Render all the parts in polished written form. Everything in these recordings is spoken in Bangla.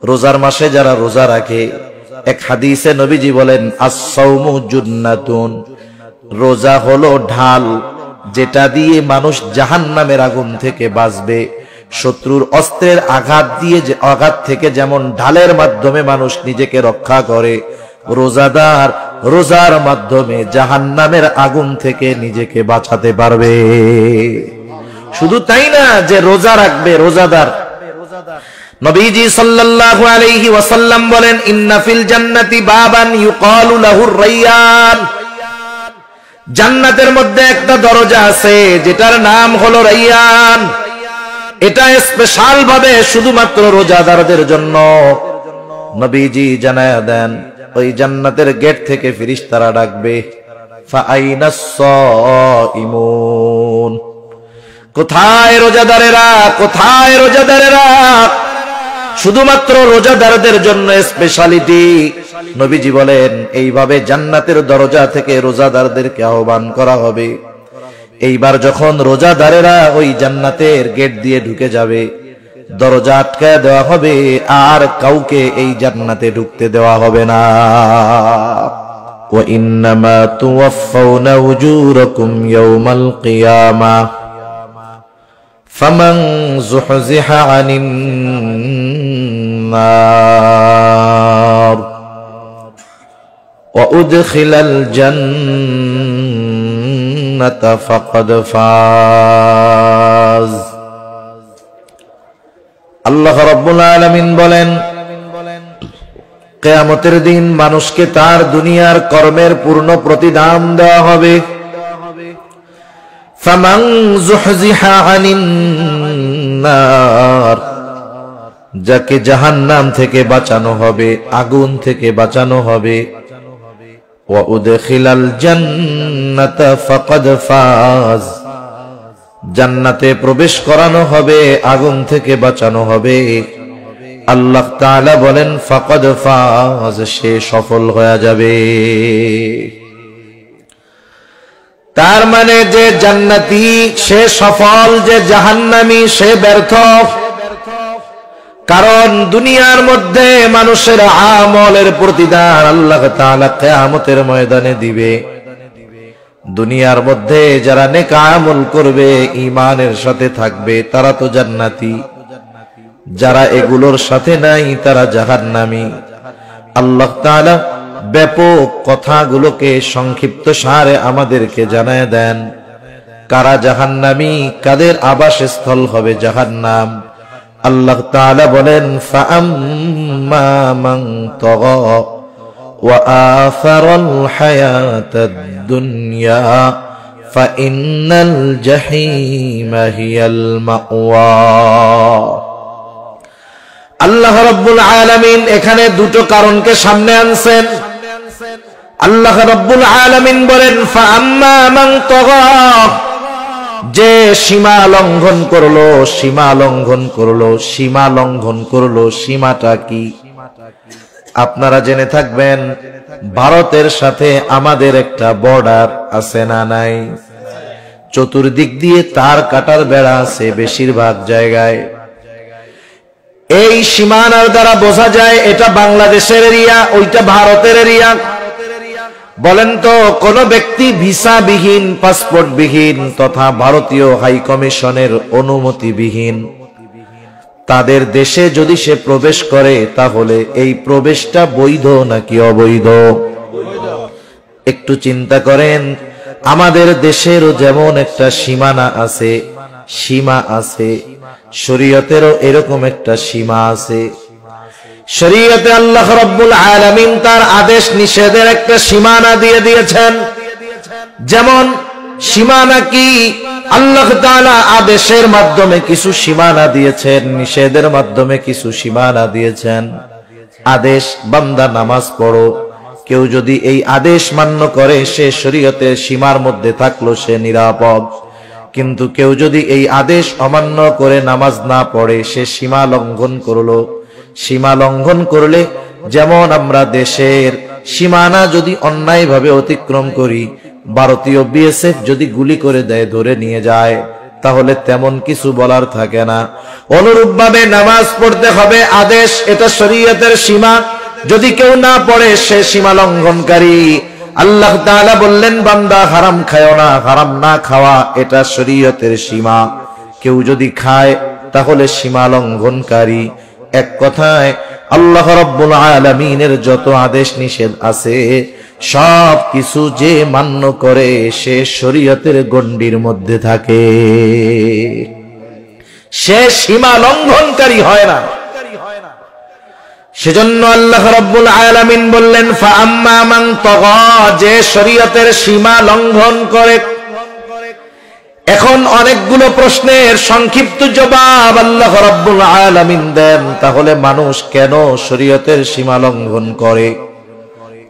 রোজার মাসে যারা রোজা রাখে, এক হাদিসে নবীজি বলেন আস-সাওমু জুন্নাতুন, রোজা হলো ঢাল, যেটা দিয়ে মানুষ জাহান্নামের আগুন থেকে বাঁচবে। শত্রুর অস্ত্রের আঘাত থেকে যেমন ঢালের মাধ্যমে মানুষ নিজেকে রক্ষা করে, রোজাদার রোজার মাধ্যমে জাহান্নামের আগুন থেকে নিজেকে বাঁচাতে পারবে। শুধু তাই না যে রোজা রাখবে রোজাদার, নবীজি সাল্লাল্লাহু আলাইহি ওয়াসাল্লাম বলেন ইন্না ফিল জান্নাতি বাবান ইউকালু লাহুর রায়্যান, জান্নাতের মধ্যে একটা দরজা আছে যেটার নাম হলো রায়্যান। এটা স্পেশাল ভাবে শুধুমাত্র রোজাদারদের জন্য। নবীজি জানায়া দেন ওই জান্নাতের গেট থেকে ফেরেশতারা ডাকবে ফাআইনাস সাইমুন, কোথায় রোজাদারেরা, কোথায় রোজাদারেরা? শুধুমাত্র রোজাদারদের জন্য স্পেশালিটি। নবীজি বলেন এইভাবে জান্নাতের দরজা থেকে রোজাদারদেরকে আহ্বান করা হবে। এইবার যখন রোজাদারেরা ওই জান্নাতের গেট দিয়ে ঢুকে যাবে, দরজা আটকায় দেওয়া হবে, আর কাউকে এই জান্নাতে ঢুকতে দেওয়া হবে না। ওয়া ইন্নামা তুওয়াফাউনা উজুরাকুম ইয়াওমাল কিয়ামাহ ফামান যুহজিহা আনিন নার ওয়া উদখিলাল জান্নাতা ফাকাদ ফাজ। আল্লাহ রাব্বুল আলামিন বলেন কিয়ামতের দিন মানুষকে তার দুনিয়ার কর্মের পূর্ণ প্রতিদান দেওয়া হবে। ফামান যুহজিহা আনিন নার, যাকে জাহান্নাম থেকে বাঁচানো হবে, আগুন থেকে বাঁচানো হবে। ওয়া উদখিলাল জান্নাতা ফাকাদ ফাজ, জান্নাতে প্রবেশ করানো হবে, আগুন থেকে বাঁচানো হবে। আল্লাহ তাআলা বলেন ফাকাদ ফাজ, সে সফল হয়ে যাবে। তার মানে যে জান্নাতি সে সফল, যে জাহান্নামী সে ব্যর্থ। কারণ দুনিয়ার মধ্যে মানুষের আমলের প্রতিদান আল্লাহ তাআলা কিয়ামতের ময়দানে দিবে। দুনিয়ার মধ্যে যারা নেক আমল করবে, ঈমানের সাথে থাকবে, তারা তো জান্নাতি। যারা এগুলোর সাথে নাই তারা জাহান্নামী। আল্লাহ তাআলা ব্যাপক কথাগুলোকে সংক্ষিপ্ত সারে আমাদেরকে জানায় দেন কারা জাহান্নামী, কাদের আবাসস্থল হবে জাহান্নাম। আল্লাহ তাআলা বলেন ফাআম্মা মান তাগা ওয়া আসারাল হায়াতাদ দুনিয়া ফাইন্নাল জাহিমা হিয়াল মাওয়া। আল্লাহ রাব্বুল আলামিন এখানে দুটো কারণকে সামনে আনছেন। আল্লাহ রাব্বুল আলামিন বলেন ফাআম্মা মান তাগা, যে সীমা লঙ্ঘন করলো, সীমা লঙ্ঘন করলো, সীমা লঙ্ঘন করলো। সীমাটা কি? আপনারা জেনে থাকবেন ভারতের সাথে আমাদের একটা বর্ডার আছে না নাই? চতুর্দিক দিয়ে তার কাটার বেড়া আছে বেশিরভাগ জায়গায়। এই সীমানার দ্বারা বোঝা যায় এটা বাংলাদেশের এরিয়া, ওইটা ভারতের এরিয়া। বলেন তো কোন ব্যক্তি ভিসাবিহীন, পাসপোর্টবিহীন তথা ভারতীয় হাই কমিশনের অনুমতিবিহীন তাদের দেশে যদি সে প্রবেশ করে, তাহলে এই প্রবেশটা বৈধ নাকি অবৈধ? একটু চিন্তা করেন। আমাদের দেশেরও যেমন একটা সীমানা আছে, সীমা আছে, শরীয়তেরও এরকম একটা সীমা আছে। শরীয়তে আল্লাহ রাব্বুল আলামিন তার আদেশ নিষেধের একটা সীমানা দিয়ে দিয়েছেন। যেমন সীমানা কি? আল্লাহ তাআলা আদেশের মাধ্যমে কিছু সীমানা দিয়েছেন, নিষেধের মাধ্যমে কিছু সীমানা দিয়েছেন। আদেশ বান্দা নামাজ পড়ো, কেউ যদি এই আদেশ মান্য করে সে শরীয়তের সীমার মধ্যে থাকলো, সে নিরাপদ। কিন্তু কেউ যদি এই আদেশ অমান্য করে নামাজ না পড়ে, সে সীমা লঙ্ঘন করলো। সীমা লঙ্ঘন করলে, যেমন আমরা দেশের সীমানা যদি অন্যায়ভাবে অতিক্রম করি, ভারতীয় বিএসএফ যদি গুলি করে দেয়, ধরে নিয়ে যায়, তাহলে তেমন কিছু বলার থাকে না। অনুরূপভাবে নামাজ পড়তে হবে আদেশ, এটা শরীয়তের সীমা, যদি কেউ না পড়ে সে সীমা লঙ্ঘনকারী। আল্লাহ তাআলা বললেন বান্দা হারাম খায়ও না, হারাম না খাওয়া এটা শরীয়তের সীমা, কেউ যদি খায় তাহলে সীমা লঙ্ঘনকারী। এক কথায় আল্লাহ রাব্বুল আলামিনের যত আদেশ নিষেধ আছে সব কিছু যে মান্য করে সে শরীয়তের গণ্ডির মধ্যে থাকে, সে সীমা লঙ্ঘনকারী হয় না। সেজন্য আল্লাহ রাব্বুল আলামিন বললেন ফাআম্মা মান তাগা, যে শরীয়তের সীমা লঙ্ঘন করে। এখন অনেকগুলো প্রশ্নের সংক্ষিপ্ত জবাব আল্লাহ রাব্বুল আলামিন দেন, তাহলে মানুষ কেন শরীয়তের সীমা লঙ্ঘন করে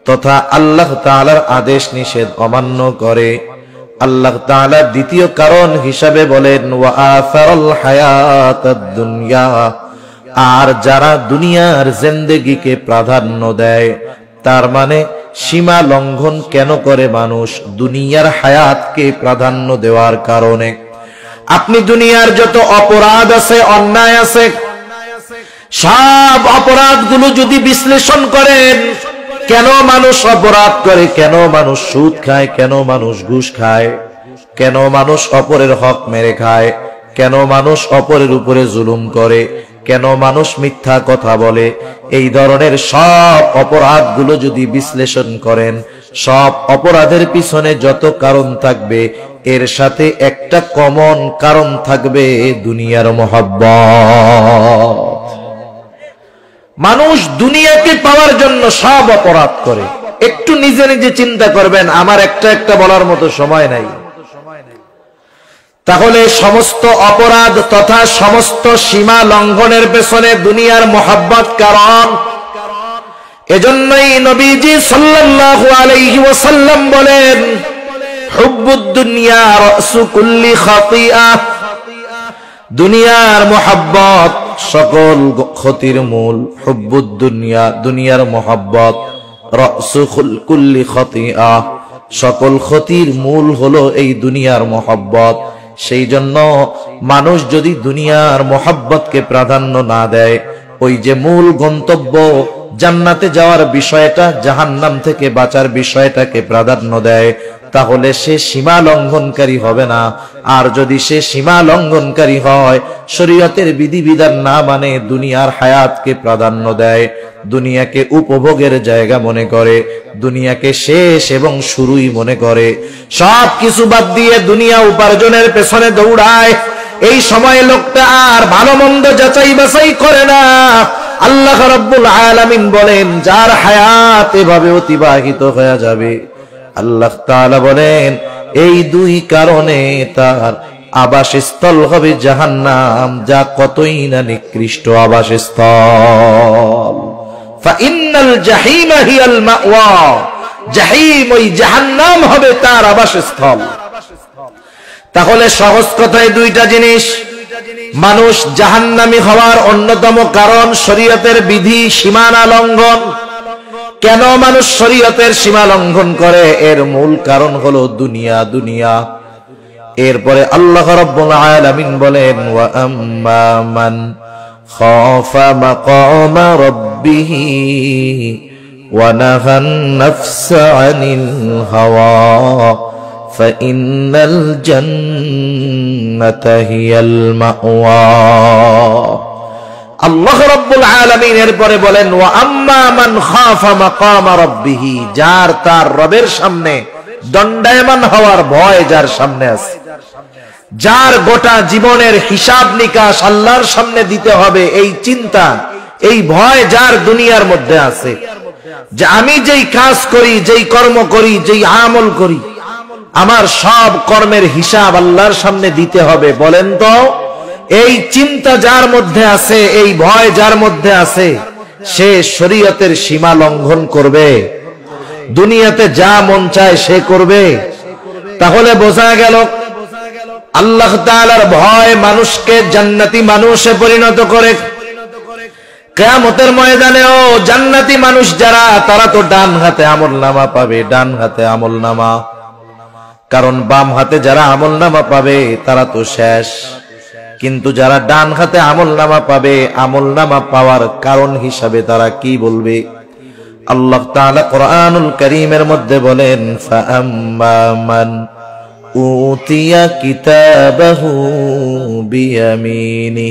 তথা আল্লাহ তাআলার আদেশ নিষেধ অমান্য করে। আল্লাহ তাআলা দ্বিতীয় কারণ হিসাবে বলেন ওয়া আসারাল হায়াতাদ দুনিয়া, আর যারা দুনিয়ার জিন্দেগিকে প্রাধান্য দেয়, তার মানে সীমা লঙ্ঘন কেন করে মানুষ? দুনিয়ার হায়াতকে প্রাধান্য দেওয়ার কারণে। আপনি দুনিয়ার যত অপরাধ আছে, অন্যায় আছে, সব অপরাধগুলো যদি বিশ্লেষণ করেন, কেন মানুষ অপরাধ করে, কেন মানুষ সুদ খায়, কেন মানুষ ঘুষ খায়, কেন মানুষ অপরের হক মেরে খায়, কেন মানুষ অপরের উপরে জুলুম করে, কেন মানুষ মিথ্যা কথা বলে, এই ধরনের সব অপরাধগুলো যদি বিশ্লেষণ করেন, সব অপরাধের পিছনে যত কারণ থাকবে এর সাথে একটা কমন কারণ থাকবে, দুনিয়ার মহব্বত। মানুষ দুনিয়াকে পাওয়ার জন্য সব অপরাধ করে। একটু নিজে নিজে চিন্তা করবেন, আমার একটা বলার মতো সময় নাই। তাহলে সমস্ত অপরাধ তথা সমস্ত সীমা লঙ্ঘনের পেছনে দুনিয়ার মহব্বত কারণ। এজন্যই নবীজি সাল্লাল্লাহু আলাইহি ওয়াসাল্লাম বলেন হুব্বুদ দুনিয়া রাসু কুল্লি খাতিআ, দুনিয়ার মহব্বত সকল ক্ষতির মূল। হুব্বুদ দুনিয়া, দুনিয়ার মহব্বত, রাসু কুল্লি খাতিআ, সকল ক্ষতির মূল হলো এই দুনিয়ার মহব্বত। সেই জন্য মানুষ যদি দুনিয়ার মহব্বতকে প্রাধান্য না দেয়, ওই যে মূল গন্তব্য জান্নাতে যাওয়ার বিষয়টা, জাহান্নাম থেকে বাঁচার বিষয়টাকে প্রাধান্য দেয়, তাহলে সে সীমা লঙ্ঘনকারী হবে না। আর যদি সে সীমা লঙ্ঘনকারী হয়, শরীয়তের বিধিবিধান না মানে, দুনিয়ার হায়াতকে প্রাধান্য দেয়, দুনিয়াকে উপভোগের জায়গা মনে করে, দুনিয়াকে শেষ এবং শুরুই মনে করে, সব কিছু বাদ দিয়ে দুনিয়া উপার্জনের পেছনে দৌড়ায়, এই সময় লোকটা আর ভালো মন্দ যাচাই বাছাই করে না। আল্লাহ রাব্বুল আলামিন বলেন যার হায়াত এভাবে অতিবাহিত হয়ে যাবে, আল্লাহ তাআলা বলেন এই দুই কারণে তার আবাসস্থল হবে জাহান্নাম, যা কতই না নিকৃষ্ট আবাসস্থল। ফাইন্নাল জাহিমা হিয়াল মাওয়া, জাহিম ওই জাহান্নাম হবে তার আবাসস্থল। তাহলে সহজ কথায় দুইটা জিনিস, মানুষ জাহান্নামী হওয়ার অন্যতম কারণ শরীয়তের বিধি সীমানা লঙ্ঘন। কেন মানুষ শরীয়তের সীমা লঙ্ঘন করে? এর মূল কারণ হলো দুনিয়া, দুনিয়া। এরপরে আল্লাহ রাব্বুল আলামিন বলেন ওয়া আম্মা মান খাফা মাকামা রাব্বিহি ওয়া নাহান নাফসা আনিল হাওয়া ফাইন্নাল জান্নাতা হিয়াল মাওয়া। আল্লাহ রাব্বুল আলামিন এরপরে বলেন ওয়া আম্মা মান খাফা মাকামা রাব্বিহি, যার তার রবের সামনে দণ্ডায়মান হওয়ার ভয় যার সামনে আছে, যার গোটা জীবনের হিসাব নিকাশ আল্লাহর সামনে দিতে হবে, এই চিন্তা এই ভয় যার দুনিয়ার মধ্যে আছে, যে আমি যেই কাজ করি, যেই কর্ম করি, যেই আমল করি, আমার সব কর্মের হিসাব আল্লাহর সামনে দিতে হবে। বলেন তো এই চিন্তা যার মধ্যে আছে, এই ভয় যার মধ্যে আছে, সে শরীয়তের সীমা লঙ্ঘন করবে? দুনিয়াতে যা মন চায় সে করবে? তাহলে বোঝা গেল আল্লাহ তাআলার ভয় মানুষকে জান্নাতি মানুষে পরিণত করে। কিয়ামতের ময়দানেও জান্নাতি মানুষ যারা, তারা তো ডান হাতে আমলনামা পাবে, ডান হাতে আমলনামা। কারণ বাম হাতে যারা আমলনামা পাবে তারা তো শেষ, কিন্তু যারা ডান হাতে আমলনামা পাবে, আমলনামা পাওয়ার কারণ হিসাবে তারা কি বলবে? আল্লাহ তাআলা কোরআনুল কারীমের মধ্যে বলেন, ফাআম্মা মান উতিয়া কিতাবাহু বিয়ামিনি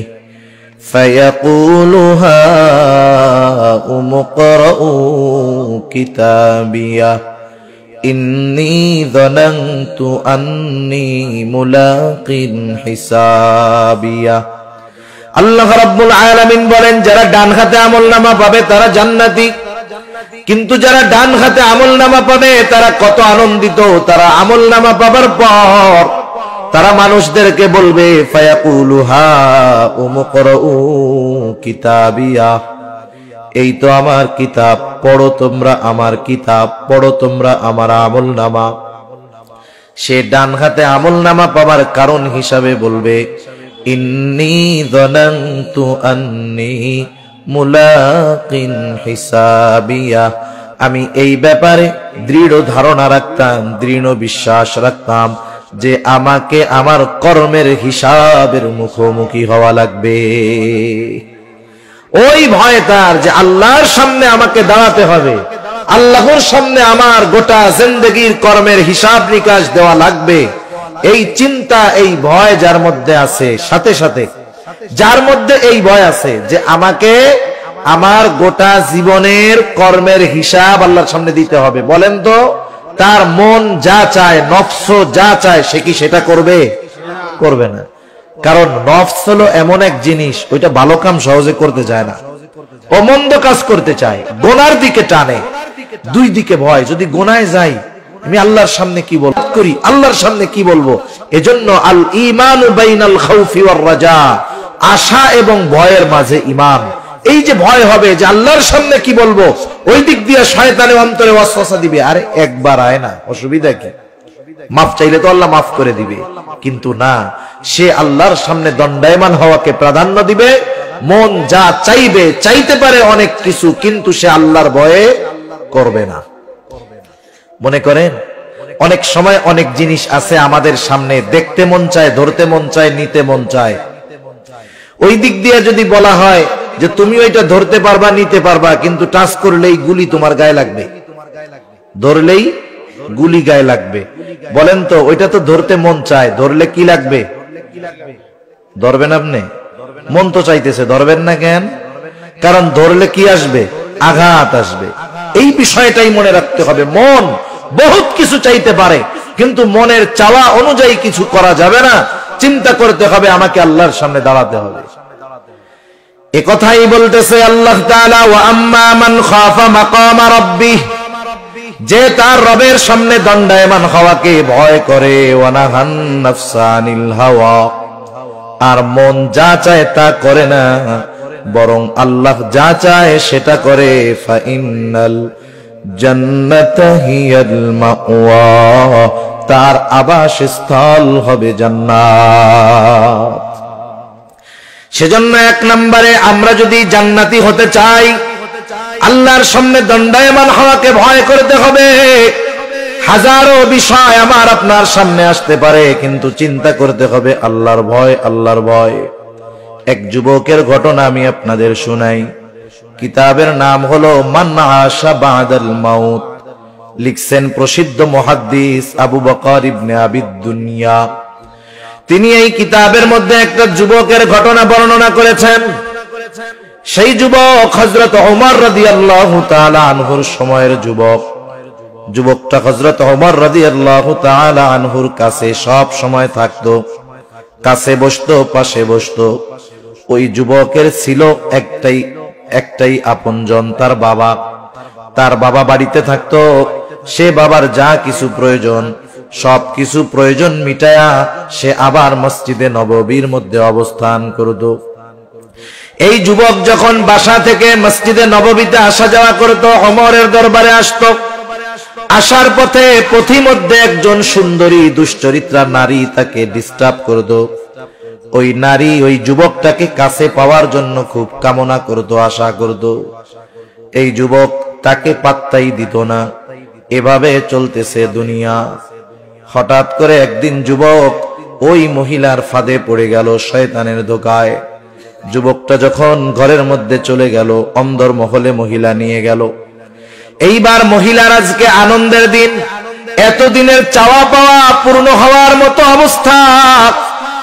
ফায়াকুলু হাউম ইকরাউ কিতাবিয়া ইন্নী যানানতু আন্নী মুলাকিন হিসাবিয়া। আল্লাহ রাব্বুল আলামিন বলেন, যারা ডান হাতে আমলনামা পাবে তারা জান্নাতি, কিন্তু যারা ডান হাতে আমলনামা পাবে তারা কত আনন্দিত। তারা আমলনামা পাবার পর তারা মানুষদেরকে বলবে, ফায়াকুলু হাউম ইকরাউ কিতাবিয়া, এই তো আমার কিতাব, পড়ো তোমরা আমার কিতাব, পড়ো তোমরা আমার আমলনামা। সে ডান হাতে আমলনামা পাবার কারণ হিসাবে বলবে, ইন্নী যানানতু আন্নী মুলাকিন হিসাবিয়া, আমি এই ব্যাপারে দৃঢ় ধারণা রাখতাম, দৃঢ় বিশ্বাস রাখতাম যে আমাকে আমার কর্মের হিসাবের মুখোমুখি হওয়া লাগবে। ওই ভয় তার যে আল্লাহর সামনে আমাকে দাঁড়াতে হবে, আল্লাহর সামনে আমার গোটা জিন্দেগীর কর্মের হিসাব নিকাশ দেওয়া লাগবে। এই চিন্তা, এই ভয় যার মধ্যে আছে, সাথে সাথে যার মধ্যে এই ভয় আছে যে আমাকে আমার গোটা জীবনের কর্মের হিসাব আল্লাহর সামনে দিতে হবে, বলেন তো তার মন যা চায়, নফস যা চায়, সে কি সেটা করবে? করবে না। কারণ নফস হলো এমন এক জিনিস, ওইটা ভালো কাম সহজে করতে চায় না, ও মন্দ কাজ করতে চায়, গোনার দিকে টানে। দুই দিকে ভয়, যদি গোনায় যাই আমি আল্লাহর সামনে কি বলবো, করি আল্লাহর সামনে কি বলবো। এজন্য আল ঈমানু বাইনাল খাউফি ওয়ার রাজা, আশা এবং ভয়ের মাঝে ঈমান। এই যে ভয় হবে যে আল্লাহর সামনে কি বলবো, ওই দিক দিয়ে শয়তানে অন্তরে ওয়াসওয়াসা দিবে, আরে একবার আয় না, অসুবিধা কি, মাফ চাইলে তো আল্লাহ মাফ করে দিবে। কিন্তু না, সে আল্লাহর সামনে দণ্ডায়মান হওয়াকে প্রাধান্য দিবে। মন যা চাইবে, চাইতে পারে অনেক কিছু, কিন্তু সে আল্লাহর ভয়ে করবে না। মনে করেন অনেক সময় অনেক জিনিস আছে আমাদের সামনে, দেখতে মন চায়, ধরতে মন চায়, নিতে মন চায়। ওই দিক দিয়ে যদি বলা হয় যে তুমি ওইটা ধরতে পারবা, নিতে পারবা, কিন্তু টাচ করলেই গুলি তোমার গায়ে লাগবে, ধরলেই গুলি গায়ে লাগবে, বলেন তো ওইটা তো ধরতে মন চায়, ধরলে কি লাগবে? ধরবেন আপনি? মন তো চাইতেছে, ধরবেন না কেন? কারণ ধরলে কি আসবে? আঘাত আসবে। এই বিষয়টাই মনে রাখতে হবে। মন বহুত কিছু চাইতে পারে, কিন্তু মনের চাওয়া অনুযায়ী কিছু করা যাবে না। চিন্তা করতে হবে, আমাকে আল্লাহর সামনে দাঁড়াতে হবে। এ কথাই বলতেছে আল্লাহ তাআলা, ওয়া আম্মা মান খাফা মাকামা রাব্বিহ, যে তার রবের সামনে দণ্ডায়মান হওয়াকে ভয় করে, ওয়া নাহান নাফসা আনিল হাওয়া, আর মন যা চায় তা করে না, বরং আল্লাহ যা চায় সেটা করে, ফা ইন্নাল জান্নাতা হিয়াল মাওয়া, তার আবাসস্থল হবে জান্নাত। সেজন্য এক নম্বরে আমরা যদি জান্নাতি হতে চাই, আল্লাহর সামনে দণ্ডায়মান হওয়াকে ভয় করতে হবে। হাজারো বিষয় আমার আপনার সামনে আসতে পারে, কিন্তু চিন্তা করতে হবে আল্লাহর ভয়, আল্লাহর ভয়। এক যুবকের ঘটনা আমি আপনাদের শুনাই। কিতাবের নাম হলো মান আশা বাদাল মাউত, লিখছেন প্রসিদ্ধ মুহাদ্দিস আবু বকর ইবনে আবিদ দুনিয়া। তিনি এই কিতাবের মধ্যে একটা যুবকের ঘটনা বর্ণনা করেছেন। সেই যুবক হযরত ওমর রাদিয়াল্লাহু তাআলা আনহুর সময়ের যুবক। যুবকটা হযরত ওমর রাদিয়াল্লাহু তাআলা আনহুর কাছে সব সময় থাকতো, কাছে বসতো, পাশে বসতো। ওই যুবকের ছিল একটাই আপনজন, তার বাবা। তার বাবা বাড়িতে থাকতো। সে বাবার যা কিছু প্রয়োজন, সব কিছু প্রয়োজন মিটায়া সে আবার মসজিদে নববীর মধ্যে অবস্থান করত। এই যুবক যখন বাসা থেকে মসজিদে নববীতে আসা যাওয়া করত, ওমরের দরবারে আসতো। আসার পথে পথিমধ্যে একজন সুন্দরী দুশ্চরিত্রা নারী তাকে ডিস্টার্ব করত। ওই নারী ওই যুবকটাকে কাছে পাওয়ার জন্য খুব কামনা করত, আশা করত। এই যুবক তাকে পাত্তাই দিত না। এভাবে চলতেছে দুনিয়া। হঠাৎ করে একদিন যুবক ওই মহিলার ফাঁদে পড়ে গেল, শয়তানের ধোকায়। যুবকটা যখন ঘরের মধ্যে চলে গেল, অন্দর মহলে মহিলা নিয়ে গেল। এইবার মহিলার আজকে আনন্দের দিন, এতদিনের চাওয়া পাওয়া পূর্ণ হওয়ার মতো অবস্থা।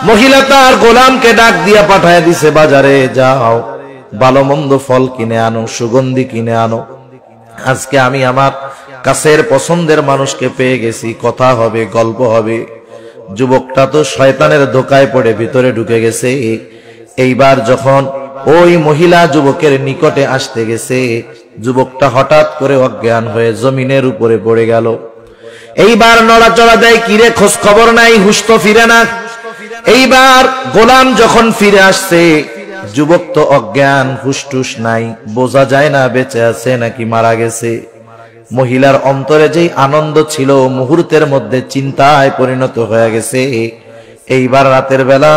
মহিলা তার গোলামকে ডাক দিয়া পাঠায় দিছে, বাজারে যাও, ভালো মন্দ ফল কিনে আনো, সুগন্ধি কিনে আনো। আজকে আমি আমার কাছের পছন্দের মানুষকে পেয়ে গেছি, কথা হবে, গল্প হবে। যুবকটা তো শয়তানের ধোকায় পড়ে ভিতরে ঢুকে গেছে। এইবার যখন ওই মহিলা যুবকের নিকটে আসতে গেছে, যুবকটা হঠাৎ করে অজ্ঞান হয়ে জমিনের উপরে পড়ে গেল। এইবার নড়াচড়া দেয়, কিরে খোঁজ খবর নাই, হুশ তো ফিরে না। এইবার গোলাম যখন ফিরে আসছে, যুবক তো অজ্ঞান, হুশটুস নাই, বোঝা যায় না বেঁচে আছে নাকি মারা গেছে। মহিলার অন্তরে যেই আনন্দ ছিল, মুহূর্তের মধ্যে চিন্তায় পরিণত হয়ে গেছে। এইবার রাতের বেলা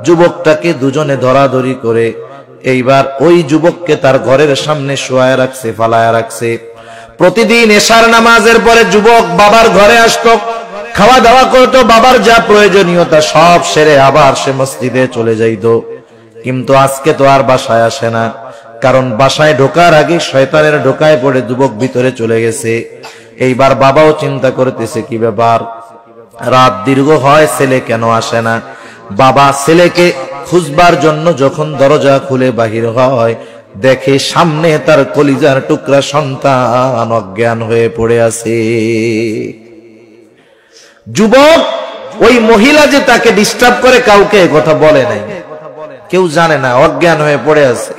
যুবকটাকে দুজনে ধরাধরি করে এইবার ওই যুবককে তার ঘরের সামনে শোয়ায় রাখছে, ফালায় রাখছে। প্রতিদিন এশার নামাজের পরে যুবক বাবার ঘরে আসতো, খাওয়া দাওয়া করতো, বাবার যা প্রয়োজনীয়তা সব সেরে আবার সে মসজিদে চলে যাইত। কিন্তু আজকে তো আর বাসায় আসে না, কারণ বাসায় ঢোকার আগে শয়তানের ঢোকায় পড়ে যুবক ভিতরে চলে গেছে। এইবার বাবাও চিন্তা করতেছে, কি ব্যাপার, রাত দীর্ঘ হয়, ছেলে কেন আসে না। বাবা ছেলেকে খুঁজবার জন্য যখন দরজা খুলে বাহির হয়, দেখে সামনে তার কলিজার টুকরা সন্তান অজ্ঞান হয়ে পড়ে আছে। যুবক ওই মহিলা যে তাকে ডিস্টার্ব করে কাউকে কথা বলে নাই, কেউ জানে না, অজ্ঞান হয়ে পড়ে আছে।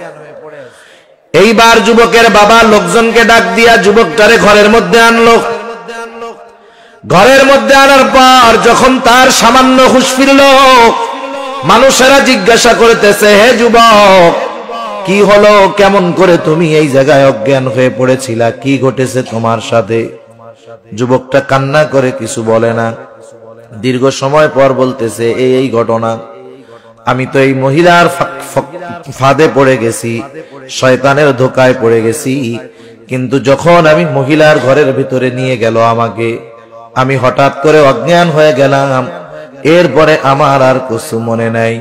এইবার যুবকের বাবা লোকজনকে ডাক দিয়া যুবকটারে ঘরের মধ্যে আনলো। ঘরের মধ্যে আনার পর যখন তার সামান্য হুঁশ ফিরল, মানুষেরা জিজ্ঞাসা করতেছে, হে যুবক, কি হলো, কেমন করে তুমি এই জায়গায় অজ্ঞান হয়ে পড়েছিলা, কি ঘটেছে তোমার সাথে? যুবকটা কান্না করে কিছু বলে না। দীর্ঘ সময় পর বলতেছে, এই ঘটনা, আমি তো এই মহিলার ফাঁদে পড়ে গেছি, শয়তানের ধোকায় পড়ে গেছি। কিন্তু যখন আমি মহিলার ঘরের ভিতরে নিয়ে গেল আমাকে, আমি হঠাৎ করে অজ্ঞান হয়ে গেলাম। এরপরে আমার আর কিছু মনে নাই।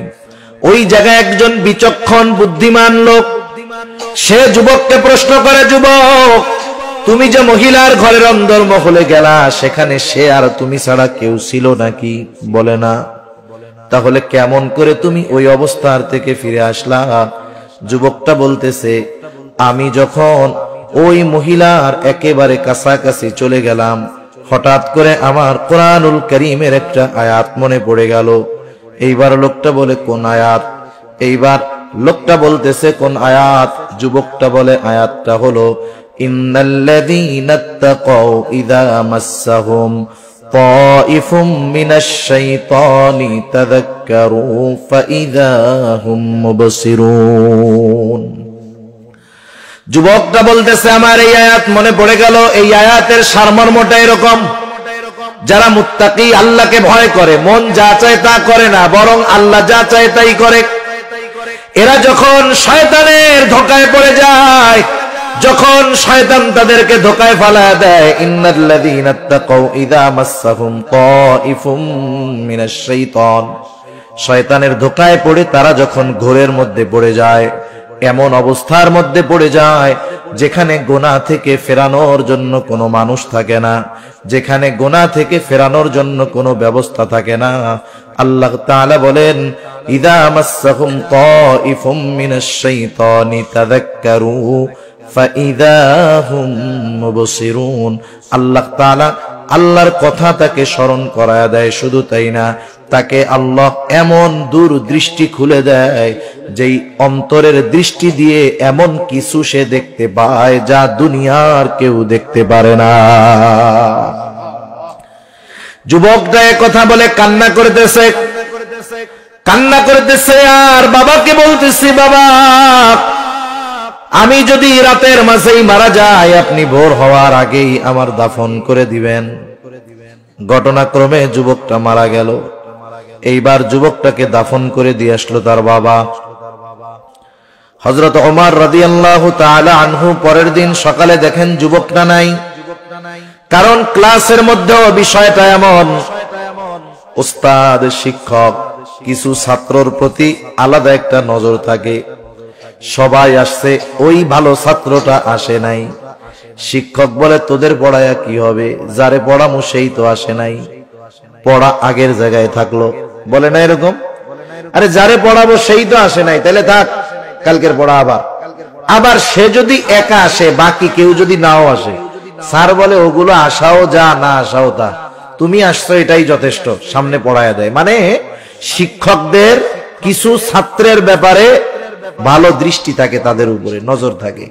ওই জায়গায় একজন বিচক্ষণ বুদ্ধিমান লোক, সে যুবককে প্রশ্ন করে, যুবক, তুমি যে মহিলার ঘরের অন্দর মহলে গেলা, সেখানে সে আর তুমি ছাড়া কেউ ছিল নাকি? বলে না। তাহলে কেমন করে তুমি ওই অবস্থার থেকে ফিরে আসলা? যুবকটা বলতেছে, আমি যখন ওই মহিলার একেবারে কাছাকাছি চলে গেলাম, হঠাৎ করে আমার কোরআনুল কারীমের একটা আয়াত মনে পড়ে গেল। এইবার লোকটা বলে, কোন আয়াত? এইবার লোকটা বলতেছে, কোন আয়াত? যুবকটা বলে, আয়াতটা হলো, ইন্নাল্লাযীনা তাকাউ ইযা মাসসাহুম তাইফুম মিনাশ শাইতানি তাযাক্কারু ফাইযা হুম মুবসিরুন। যুবকটা বলতেছে, আমার এই আয়াত মনে পড়ে গেল। এই আয়াতের সারমর্মটা এরকম, যারা মুত্তাকি, আল্লাহকে ভয় করে, মন যা চায় তা করে না, বরং আল্লাহ যা চায় তাই করে, এরা যখন শয়তানের ধোকায় পড়ে যায়, যখন শয়তান তাদেরকে ধোকায় ফালায় দেয়, ইন্নাল্লাযীনা তাকাউ ইযা মাসসাহুম তাইফুম মিনাশ শাইতান, শয়তানের ধোকায় পড়ে তারা যখন ঘোরের মধ্যে পড়ে যায়, এমন অবস্থার মধ্যে পড়ে যায় যেখানে গুনাহ থেকে ফেরানোর জন্য কোনো মানুষ থাকে না, যেখানে গুনাহ থেকে ফেরানোর জন্য কোনো ব্যবস্থা থাকে না। আল্লাহ তাআলা বলেন, ইযা মাসসাহুম তাইফুম মিনাশ শাইতানি তাযাক্কারু ফাইযা হুম মুবসিরুন। আল্লাহ তাআলা আল্লাহর কথা তাকে স্মরণ করায় দেয়। শুধু তাই না, তাকে আল্লাহ এমন দূরদৃষ্টি খুলে দেয়, যেই অন্তরের দৃষ্টি দিয়ে এমন কিছু সে দেখতে পায় যা দুনিয়ার কেউ দেখতে পারে না। যুবকটা কথা বলে কান্না করতেছে, কান্না করতেছে, আর বাবাকে বলতেছি, বাবা, আমি যদি রাতের মাঝেই মারা যাই, আপনি ভোর হওয়ার আগেই আমার দাফন করে দিবেন। ঘটনাক্রমে যুবকটা মারা গেল। এইবার যুবকটাকে দাফন করে দিয়ে আসলো তার বাবা। হযরত ওমর রাদিয়াল্লাহু তাআলা আনহু পরের দিন সকালে দেখেন যুবকটা নাই। কারণ ক্লাসের মধ্যেও বিষয়টা এমন, উস্তাদ শিক্ষক কিছু ছাত্রর প্রতি আলাদা একটা নজর থাকে। সবাই আসছে, ওই ভালো ছাত্রটা আসে নাই। শিক্ষক বলে তোদের পড়ায়া কি হবে, যারে পড়ামু সেই তো আসে নাই, পড়া আগের জায়গায় থাকলো। বলে না এরকম? আরে যারে পড়াবো সেই তো আসে নাই, তাহলে থাক, কালকের পড়া আবার। আবার সে যদি একা আসে, বাকি কেউ যদি নাও আসে, স্যার বলে ওগুলো আসাও যা, না আসাও তা, তুমি আসছো এটাই যথেষ্ট, সামনে পড়ায়া দেয়। মানে শিক্ষকদের কিছু ছাত্রের ব্যাপারে ভালো দৃষ্টি থাকে, তাদের উপরে নজর থাকে।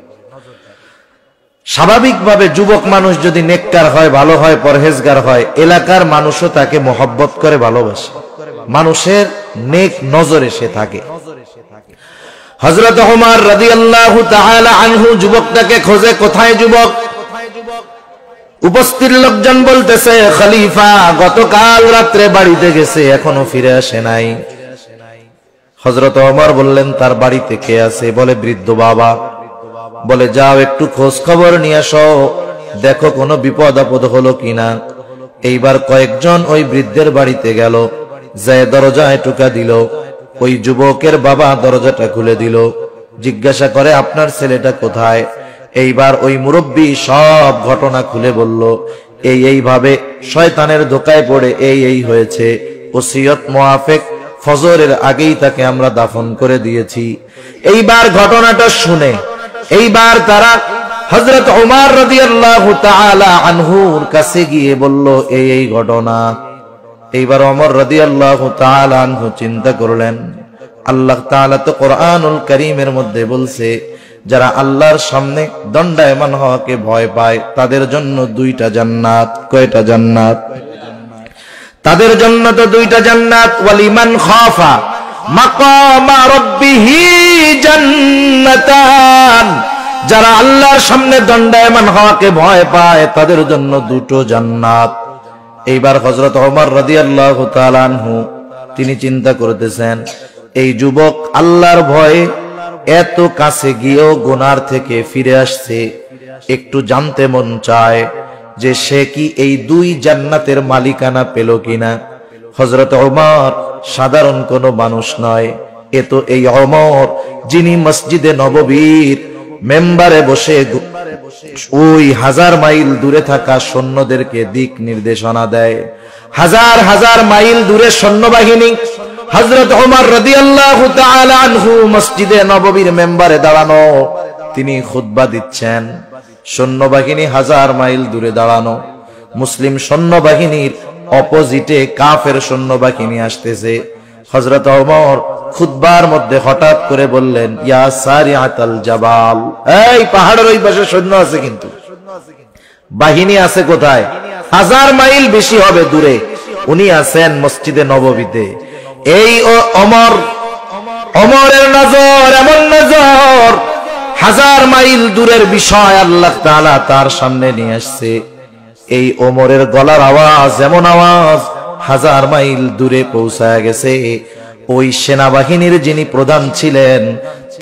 স্বাভাবিকভাবে যুবক মানুষ যদি নেককার হয়, ভালো হয়, পরহেজগার হয়, এলাকার মানুষও তাকে মহব্বত করে, ভালোবাসে, মানুষের নেক নজরে সে থাকে। হযরত ওমর রাদিয়াল্লাহু তাআলা আনহু যুবকটাকে খোঁজে, কোথায় যুবক? উপস্থিত লোকজন বলতেছে, খলিফা গতকাল রাত্রে বাড়িতে গেছে, এখনো ফিরে আসে নাই। হযরত ওমর বললেন, তার বাড়িতে কে আছে? বলে বৃদ্ধ বাবা। বলে যাও একটু খোঁজ খবর নিয়ে আসো, দেখো কোনো বিপদ আপদ হলো কিনা। এইবার কয়েকজন ওই বৃদ্ধের বাড়িতে গেল, যায় দরজায় টোকা দিল। ওই যুবকের বাবা দরজাটা খুলে দিল, জিজ্ঞাসা করে আপনার ছেলেটা কোথায়? এইবার ওই মুরব্বী সব ঘটনা খুলে বলল, এইভাবে শয়তানের ধোকায় পড়ে এই হয়েছে, ওসিয়ত মুআফিক ফজরের আগেই তাকে আমরা দাফন করে দিয়েছি। এইবার ঘটনাটা শুনে এইবার তারা হযরত ওমর রাদিয়াল্লাহু তাআলা আনহুর কাছে গিয়ে বলল, এই ঘটনা। এইবার ওমর রাদিয়াল্লাহু তাআলা আনহু চিন্তা করলেন, আল্লাহ তাআলা তো কোরআনুল কারীমের মধ্যে বলছে, যারা আল্লাহর সামনে দণ্ডায়মান হওয়াকে ভয় পায় তাদের জন্য দুইটা জান্নাত। কয়টা জান্নাত? তাদের জন্য তো দুইটা জান্নাত। ওয়ালিমান খাফা মাকামা রাব্বিহি জান্নাতান, যারা আল্লাহর সামনে দণ্ডায়মান হওয়াকে ভয় পায় তাদের জন্য দুটো জান্নাত। এইবার হযরত ওমর রাদিয়াল্লাহু তাআলা আনহু তিনি চিন্তা করতেছেন, এই যুবক আল্লাহর ভয়ে এত কাছে গিয়েও গুনার থেকে ফিরে আসছে, একটু জানতে মন চায় যে সে কি এই দুই জান্নাতের মালিকানা পেল কিনা। হযরত ওমর সাধারণ কোনো মানুষ নয়, এ তো এই ওমর যিনি মসজিদে নববীর মেম্বারে বসে ওই 1000 মাইল দূরে থাকা সৈন্যদেরকে দিক নির্দেশনা দেয়। হাজার হাজার মাইল দূরে সৈন্যবাহিনী, হযরত ওমর রাদিয়াল্লাহু তাআলা আনহু মসজিদে নববীর মেম্বারে দাঁড়ানো, তিনি খুতবা দিচ্ছেন। সৈন্যবাহিনী 1000 মাইল দূরে দাঁড়ানো, মুসলিম সৈন্যবাহিনীর অপোজিটে কাফের সৈন্যবাহিনী আসতেছে। হযরত ওমর খুতবার মধ্যে হঠাৎ করে বললেন, ইয়া সারিআতাল জাবাল, এই পাহাড়ের ওই পাশে সৈন্য আছে, কিন্তু বাহিনী আছে কোথায়? 1000 মাইল বেশি হবে দূরে, উনি আছেন মসজিদে নববীতে। এই ওমরের নজর এমন নজর, 1000 মাইল দূরের বিষয় আল্লাহ তাআলা তার সামনে নিয়ে আসছে। এই ওমরের গলার আওয়াজ এমন আওয়াজ 1000 মাইল দূরে পৌঁছায় গেছে। ওই সেনাবাহিনীর যিনি প্রধান ছিলেন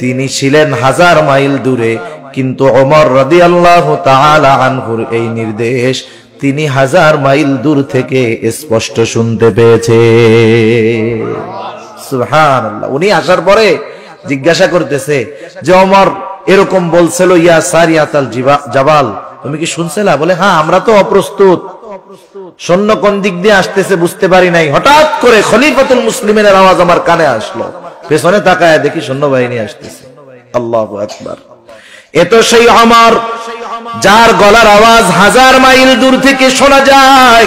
তিনি ছিলেন 1000 মাইল দূরে, কিন্তু ওমর রাদিয়াল্লাহু তাআলা আনহুর এই নির্দেশ তিনি 1000 মাইল দূর থেকে স্পষ্ট শুনতে পেয়েছে। সুবহানাল্লাহ। উনি আসার পরে জিজ্ঞাসা করতেছে যে ওমর এরকম বলছিল, ইয়া সারিয়াতাল জাবাল, তুমি কি শুনছিলা? বলে হ্যাঁ, আমরা তো অপ্রস্তুত, সৈন্য কোন দিক দিয়ে আসতেছে বুঝতে পারি নাই। হঠাৎ করে খলিফাতুল মুসলিমিনের আওয়াজ আমার কানে আসলো, পেছনে তাকায় দেখি সৈন্যবাহিনী আসতেছে। আল্লাহু আকবার। এ তো সেই ওমর যার গলার আওয়াজ 1000 মাইল দূর থেকে শোনা যায়।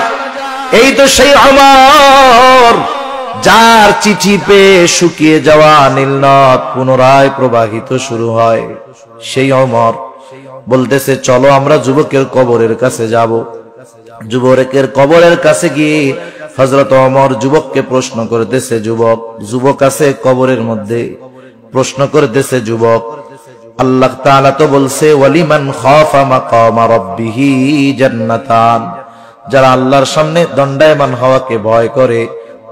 এই তো সেই ওমর যার চিঠি পেয়ে শুকিয়ে যাওয়া নীলনদ পুনরায় প্রবাহিত শুরু হয়। সেই ওমর বলতেছে, চলো আমরা যুবকের কবরের কাছে যাব। যুবকের কবরের কাছে গিয়ে হযরত ওমর যুবককে প্রশ্ন করতেছে, যুবক আছে কবরের মধ্যে, প্রশ্ন করতেছে যুবক, আল্লাহ তাআলা তো বলছে ওয়ালিমান খাফা মাকামা রাব্বিহি জান্নাতান, যারা আল্লাহর সামনে দণ্ডায়মান হওয়াকে ভয় করে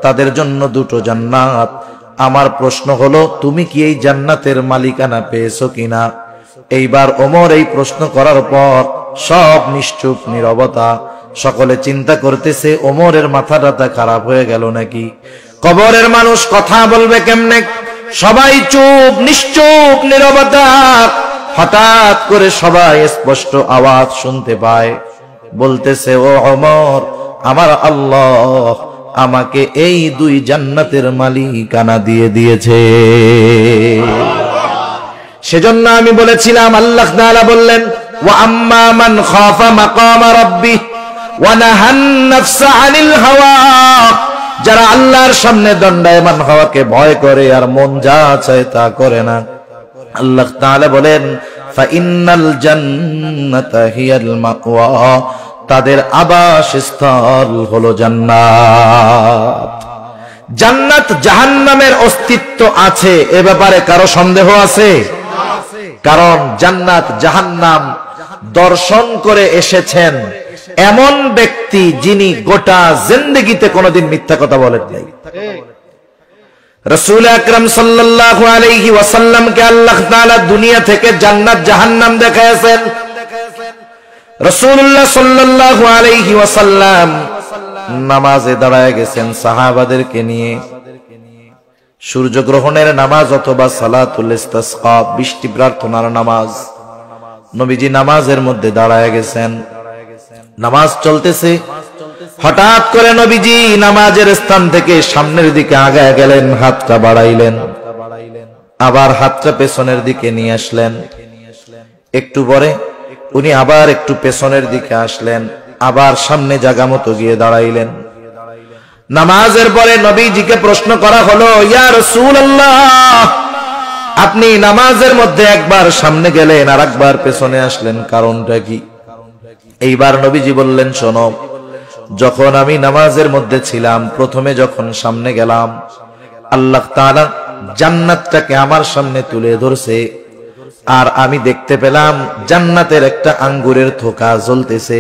তাদের জন্য দুটো জান্নাত। আমার প্রশ্ন হলো, তুমি কি এই জান্নাতের মালিকানা পেয়েছো কিনা? এইবার ওমর এই প্রশ্ন করার পর সব নিশ্চুপ নীরবতা। সকলে চিন্তা করতেছে ওমরের মাথাটা খারাপ হয়ে গেল নাকি, কবরের মানুষ কথা বলবে কেমনে। সবাই চুপ, নিশ্চুপ নীরবতা। হঠাৎ করে সবাই স্পষ্ট আওয়াজ শুনতে পায়, বলতেছে, ও ওমর, আমার আল্লাহ আমাকে এই 2 জান্নাতের মালিকানা দিয়ে দিয়েছে। সেজন্য আমি বলেছিলাম, আল্লাহ তাআলা বললেন, ওয়া আম্মা মান খাফা মাকামা রাব্বিহ ওয়া নাহান নাফসা আনিল হাওয়া, যারা আল্লাহর সামনে দণ্ডায়মান হওয়াকে ভয় করে আর মন যা চায় তা করে না, আল্লাহ তাআলা বলেন, ফা ইন্নাল জান্নাতা হিয়াল মাওয়া, তাদের আবাসস্থল হলো জান্নাত। জান্নাত জাহান্নামের অস্তিত্ব আছে এ ব্যাপারে কারো সন্দেহ আছে? কারণ জান্নাত জাহান্নাম দর্শন করে এসেছেন এমন ব্যক্তি যিনি গোটা জিন্দেগিতে কোনোদিন মিথ্যা কথা বলেন নাই। রাসূল আকরাম সাল্লাল্লাহু আলাইহি ওয়াসাল্লামকে আল্লাহ তাআলা দুনিয়া থেকে জান্নাত জাহান্নাম দেখাইছেন। রাসূলুল্লাহ সাল্লাল্লাহু আলাইহি ওয়াসাল্লাম নামাজে দাঁড়ায় গেছেন সাহাবাদেরকে নিয়ে। সূর্যগ্রহণের নামাজ অথবা সালাতুল ইস্তিসকা, বৃষ্টি প্রার্থনার নামাজ। নবীজি নামাজের মধ্যে দাঁড়ায় গেছেন, নামাজ চলতেছে। হঠাৎ করে নবীজি নামাজের স্থান থেকে সামনের দিকে আগায় গেলেন, হাতটা বাড়াইলেন, আবার হাতটা পেছনের দিকে নিয়ে আসলেন। একটু পরে উনি আবার একটু পেছনের দিকে আসলেন, আবার সামনে জায়গা মতো গিয়ে দাঁড়াইলেন। নামাজের পরে নবীজিকে প্রশ্ন করা হলো, ইয়া রাসূলুল্লাহ, আপনি নামাজের মধ্যে একবার সামনে গেলেন আর একবার পেছনে আসলেন, কারণটা কি? এইবার নবীজি বললেন, শোনো, যখন আমি নামাজের মধ্যে ছিলাম, প্রথমে যখন সামনে গেলাম, আল্লাহ তাআলা জান্নাতটাকে আমার সামনে তুলে ধরছে, আর আমি দেখতে পেলাম জান্নাতের একটা আঙ্গুরের থোকা জ্বলতেছে।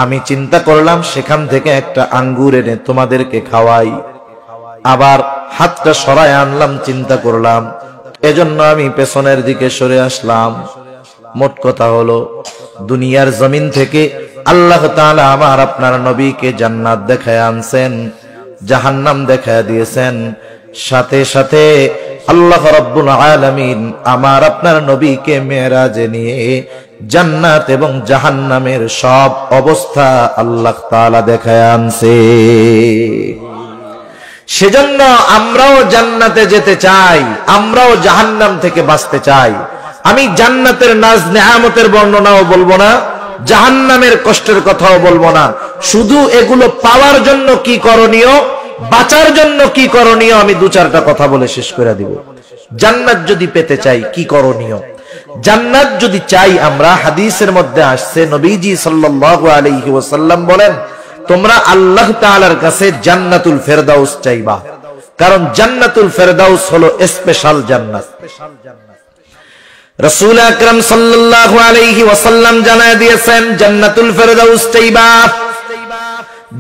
আমি চিন্তা করলাম সেখান থেকে একটা আঙ্গুর এনে তোমাদেরকে খাওয়াই। আবার হাতটা সরায় আনলাম, চিন্তা করলাম, এজন্য আমি পেছনের দিকে সরে আসলাম। মোট কথা হলো, দুনিয়ার জমিন থেকে আল্লাহ তাআলা আমার আপনার নবীকে জান্নাত দেখায় আনছেন, জাহান্নাম দেখায় দিয়েছেন। সাথে সাথে আল্লাহ রাব্বুল আলামিন আমার আপনার নবীকে মেরাজে নিয়ে জান্নাত এবং জাহান্নামের সব অবস্থা আল্লাহ তাআলা দেখায় আনছে। সেজন্য আমরাও জান্নাতে যেতে চাই, আমরাও জাহান্নাম থেকে বাঁচতে চাই। আমি জান্নাতের নাজ নেয়ামতের বর্ণনাও বলবো না, জাহান্নামের কষ্টের কথাও বলবো না। শুধু এগুলো পাওয়ার জন্য কি করণীয়, বাঁচার জন্য কি করণীয়, আমি 2-4টা কথা বলে শেষ করে দিব। জান্নাত যদি পেতে চাই কি করণীয়, জান্নাত যদি চাই আমরা, হাদিসের মধ্যে আসছে নবীজি সাল্লাল্লাহু আলাইহি ওয়াসাল্লাম বলেন, তোমরা আল্লাহ তাআলার কাছে জান্নাতুল ফেরদাউস চাইবা, কারণ জান্নাতুল ফেরদাউস হলো স্পেশাল জান্নাত। রাসূল আকরাম সাল্লাল্লাহু আলাইহি ওয়াসাল্লাম জানায় দিয়েছেন, জান্নাতুল ফেরদাউস চাইবা।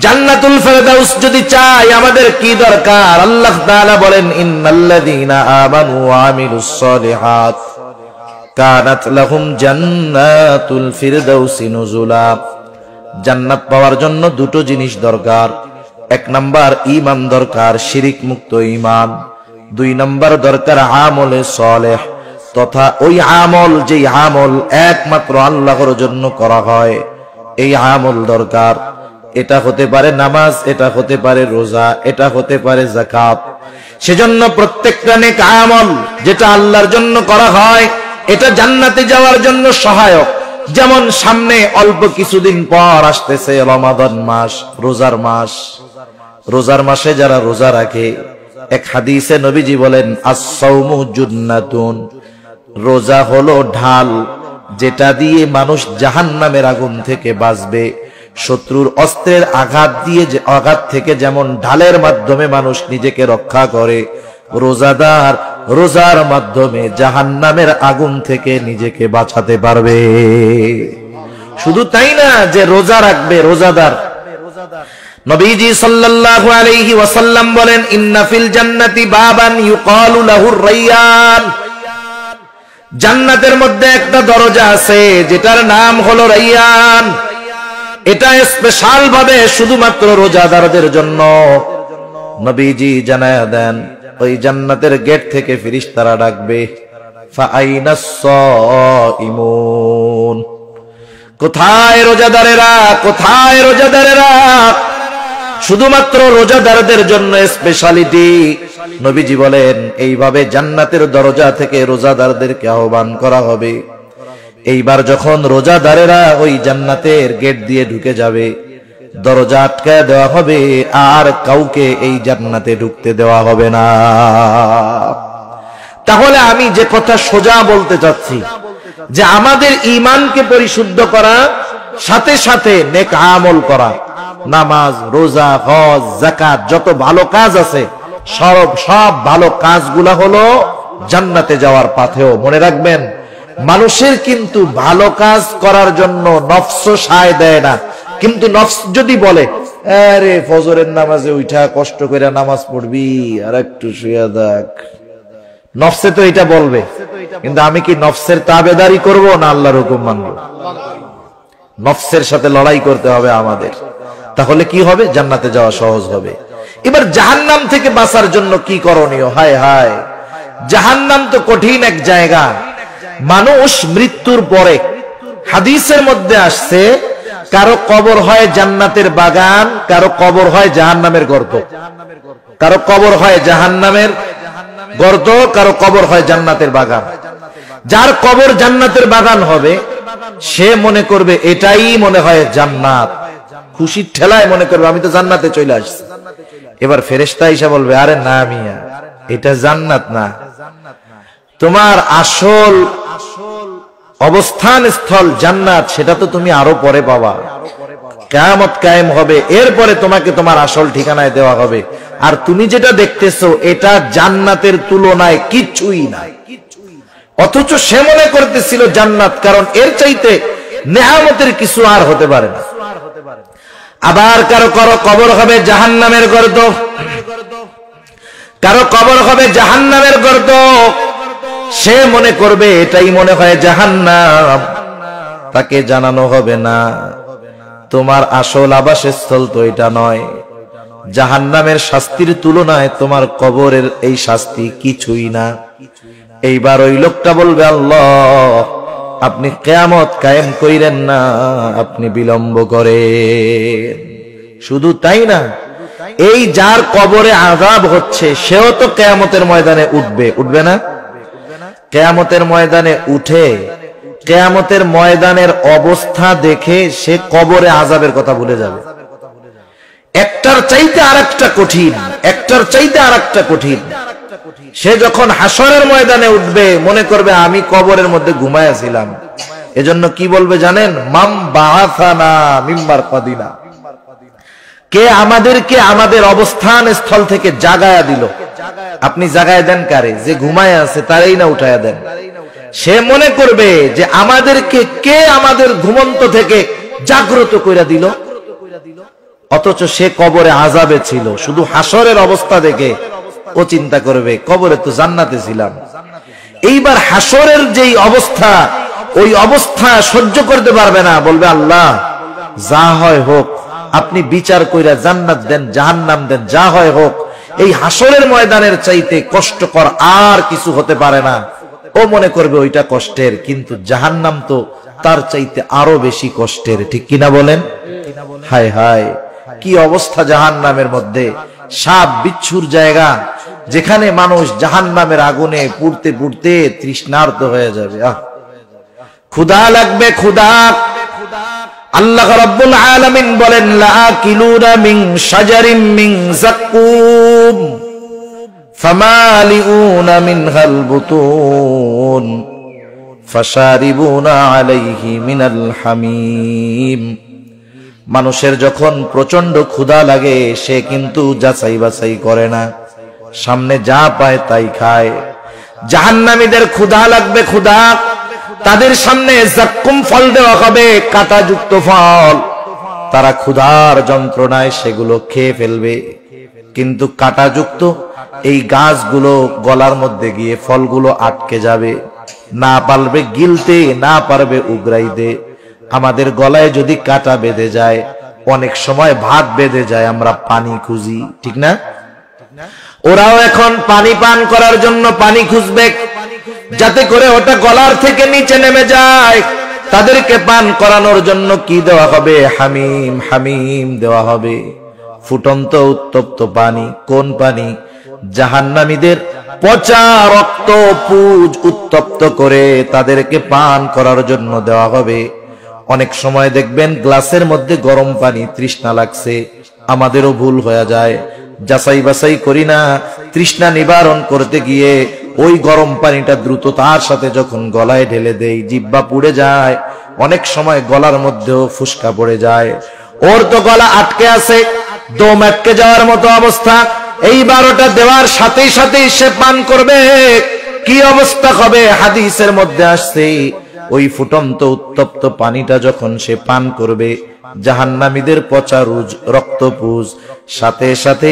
জান্নাতুল ফেরদাউস যদি চাই আমাদের কি দরকার? আল্লাহ তাআলা বলেন, ইন্নাল্লাযীনা আমানু ওয়া আমিলুস সলিহাত কানাত লাহুম জান্নাতুল ফিরদাউসি নুজুলা। জান্নাত পাওয়ার জন্য 2টো জিনিস দরকার। 1 নাম্বার ঈমান দরকার, শিরিক মুক্ত ঈমান। 2 নাম্বার দরকার আমলে সালেহ, তথা ওই আমল যেই আমল একমাত্র আল্লাহর জন্য করা হয়, এই আমল দরকার। এটা হতে পারে নামাজ, এটা হতে পারে রোজা, এটা হতে পারে যাকাত। সেজন্য প্রত্যেকটা নেক আমল যেটা আল্লাহর জন্য করা হয়, এটা জান্নাতে যাওয়ার জন্য সহায়ক। যেমন সামনে অল্প কিছুদিন পর আসতেছে রমাদান মাস, রোজার মাস। রোজার মাসে যারা রোজা রাখে, এক হাদিসে নবীজি বলেন, আস-সাওমু জুন্নাতুন, রোজা হলো ঢাল, যেটা দিয়ে মানুষ জাহান্নামের আগুন থেকে বাঁচবে। শত্রুর অস্ত্রের আঘাত থেকে যেমন ঢালের মাধ্যমে মানুষ নিজেকে রক্ষা করে, রোজাদার রোজার মাধ্যমে জাহান্নামের আগুন থেকে নিজেকে বাঁচাতে পারবে। শুধু তাই না যে রোজা রাখবে রোজাদার, নবীজি সাল্লাল্লাহু আলাইহি ওয়াসাল্লাম বলেন, ইন্না ফিল জান্নাতি বাবান ইউকালু লাহুর রায়্যান, জান্নাতের মধ্যে একটা দরজা আছে যেটার নাম হলো রাইয়ান। এটা স্পেশাল ভাবে শুধুমাত্র রোজাদারদের জন্য। নবীজি জানায়া দেন, ওই জান্নাতের গেট থেকে ফেরেশতারা ডাকবে, ফাআইনাস সাইমুন, কোথায় রোজাদারেরা, কোথায় রোজাদারেরা? শুধুমাত্র রোজাদারদের জন্য স্পেশালিটি। নবীজি বলেন, এইভাবে জান্নাতের দরজা থেকে রোজাদারদেরকে আহ্বান করা হবে। এইবার যখন রোজাদারেরা ওই জান্নাতের গেট দিয়ে ঢুকে যাবে, দরজা আটকায় দেওয়া হবে, আর কাউকে এই জান্নাতে ঢুকতে দেওয়া হবে না। তাহলে আমি যে কথা সোজা বলতে চাচ্ছি, যে আমাদের ঈমানকে পরিশুদ্ধ করা, সাথে সাথে নেক আমল করা, নামাজ, রোজা, হজ, যাকাত, যত ভালো কাজ আছে সব ভালো কাজগুলা হলো জান্নাতে যাওয়ার পাথেও। মনে রাখবেন, মানুষের কিন্তু ভালো কাজ করার জন্য নফস সায় দেয় না। কিন্তু নফস যদি বলে, আরে ফজরের নামাজে উঠা কষ্ট করে নামাজ পড়বি, আর একটু শুয়ে দেখ, নফসে তো এটা বলবে। কিন্তু আমি কি নফসের তাবেদারি করব না আল্লাহর হুকুম মানব? নফসের সাথে লড়াই করতে হবে আমাদের। তাহলে কি হবে? জান্নাতে যাওয়া সহজ হবে। এবার জাহান্নাম থেকে বাঁচার জন্য কি করণীয়? হায় হায়, জাহান্নাম তো কঠিন এক জায়গা। মানুষ মৃত্যুর পরে, হাদিসের মধ্যে আসছে, কারো কবর হয় জান্নাতের বাগান, কারো কবর হয় জাহান্নামের গর্ত। কারো কবর হয় জাহান্নামের গর্ত, কারো কবর হয় জান্নাতের বাগান। যার কবর জান্নাতের বাগান হবে, সে মনে করবে এটাই মনে হয় জান্নাত। খুশির ঠেলায় মনে করবে আমি তো জান্নাতে চলে আসছি। এবার ফেরেশতা এসে বলবে, আরে না মিয়া, এটা জান্নাত না, তোমার আসল অবস্থান স্থল জান্নাত, সেটা তো তুমি আরো পরে পাবা। কিয়ামত কায়েম হবে, এরপরে তোমাকে তোমার আসল ঠিকানায় দেওয়া হবে। আর তুমি যেটা দেখতেছো এটা জান্নাতের তুলনায় কিছুই নাই। অথচ সে মনে করতেছিল জান্নাত, কারণ এর চাইতে নেয়ামতের কিছু আর হতে পারে না। আবার কারো কারো কবর হবে জাহান্নামের গর্ত, কারো কবর হবে জাহান্নামের গর্ত। সে মনে করবে এটাই মনে হয় জাহান্নাম। তাকে জানানো হবে না, তোমার আসল আবাসস্থল তো এটা নয়। জাহান্নামের শাস্তির তুলনায় তোমার কবরের এই শাস্তি কিছুই না। এইবার ওই লোকটা বলবে, আল্লাহ আপনি কিয়ামত কায়েম কইরেন না, আপনি বিলম্ব করেন। শুধু তাই না, এই যার কবরে আযাব হচ্ছে সেও তো কিয়ামতের ময়দানে উঠবে, উঠবে না? কিয়ামতের ময়দানে উঠে কিয়ামতের ময়দানের অবস্থা দেখে সে কবরে আযাবের কথা ভুলে যাবে। একটার চাইতে আরেকটা কঠিন, একটার চাইতে আরেকটা কঠিন। সে যখন হাসরের ময়দানে উঠবে মনে করবে আমি কবরের মধ্যে ঘুমায়াছিলাম। এজন্য কি বলবে জানেন? মাম বাআসানা মিন মারকাদিনা, কে আমাদেরকে আমাদের অবস্থান স্থল থেকে জাগায়া দিল। আপনি জাগায় দেন কারে? যে ঘুমায় আছে তারই না উঠায়া দেন। সে মনে করবে যে আমাদেরকে কে আমাদের ঘুমন্ত থেকে জাগ্রত কইরা দিল। অথচ সে কবরে আযাবে ছিল। শুধু হাসরের অবস্থা দেখে ও চিন্তা করবে কবরে তো জান্নাতে ছিলাম। এইবার হাসরের যেই অবস্থা, ওই অবস্থা সহ্য করতে পারবে না। বলবে, আল্লাহ যা হয় হোক, আপনি বিচার কইরা জান্নাত দেন, জাহান্নাম দেন, যা হয় হোক। এই হাসরের ময়দানের চাইতে কষ্টকর আর কিছু হতে পারে না। ও মনে করবে ওইটা কষ্টের, কিন্তু জাহান্নাম তো তার চাইতে আরো বেশি কষ্টের। ঠিক কিনা বলেন? হায় হায়, কি অবস্থা জাহান্নামের মধ্যে! সাপ বিচ্ছুর জায়গা, যেখানে মানুষ জাহান্নামের আগুনে পুড়তে পুড়তে তৃষ্ণার্ত হয়ে যাবে। ক্ষুধা লাগবে, ক্ষুধা। আল্লাহ রাব্বুল আলামিন বলেন, লাআকিলুনা মিন শাজারিন মিন যাক্কুম ফামালিউনা মিনহাল বুতুন ফাশারিবুনা আলাইহি মিনাল হামিম। মানুষের যখন প্রচন্ড ক্ষুধা লাগে সে কিন্তু যাচাই বাছাই করে না, সামনে যা পায় তাই খায়। জাহান্নামীদের ক্ষুধা লাগবে, ক্ষুধা। তাদের সামনে যাক্কুম ফল দেওয়া হবে, কাঁটাযুক্ত ফল। তারা ক্ষুধার যন্ত্রণায় সেগুলো খেয়ে ফেলবে, কিন্তু কাঁটাযুক্ত এই গাছগুলো গলার মধ্যে গিয়ে ফলগুলো আটকে যাবে। না পারবে গিলতে, না পারবে উগরাইতে। আমাদের গলায় যদি কাটা বেঁধে যায়, অনেক সময় ভাত বেঁধে যায়, আমরা পানি খুঁজি, ঠিক না? ওরাও এখন পানি পান করার জন্য পানি খুঁজবে, যাতে করে ওটা গলার থেকে নিচে নেমে যায়। তাদেরকে পান করানোর জন্য কি দেওয়া হবে? হামিম, হামিম দেওয়া হবে, ফুটন্ত উত্তপ্ত পানি। কোন পানি? জাহান্নামীদের পচা রক্ত পুজ উত্তপ্ত করে তাদেরকে পান করার জন্য দেওয়া হবে। অনেক সময় দেখবেন গ্লাসের মধ্যে গরম পানি, তৃষ্ণা লাগছে, আমাদেরও ভুল হয়ে যায়, যাচাই বাছাই করি না, তৃষ্ণা নিবারণ করতে গিয়ে ওই গরম পানিটা দ্রুততার সাথে যখন গলায় ঢেলে দেই, জিহ্বা পুড়ে যায়, অনেক সময় গলার মধ্যেও ফুসকা পড়ে যায়। ওর তো গলা আটকে আছে, দম আটকে যাওয়ার মতো অবস্থা। এই 12টা দেওয়ার সাথেই সাথেই সে পান করবে, কি অবস্থা হবে? হাদিসের মধ্যে আসছে, ওই ফুটন্ত উত্তপ্ত পানিটা যখন সে পান করবে, জাহান্নামীদের পচা রুজ রক্তপুজ সাথে সাথে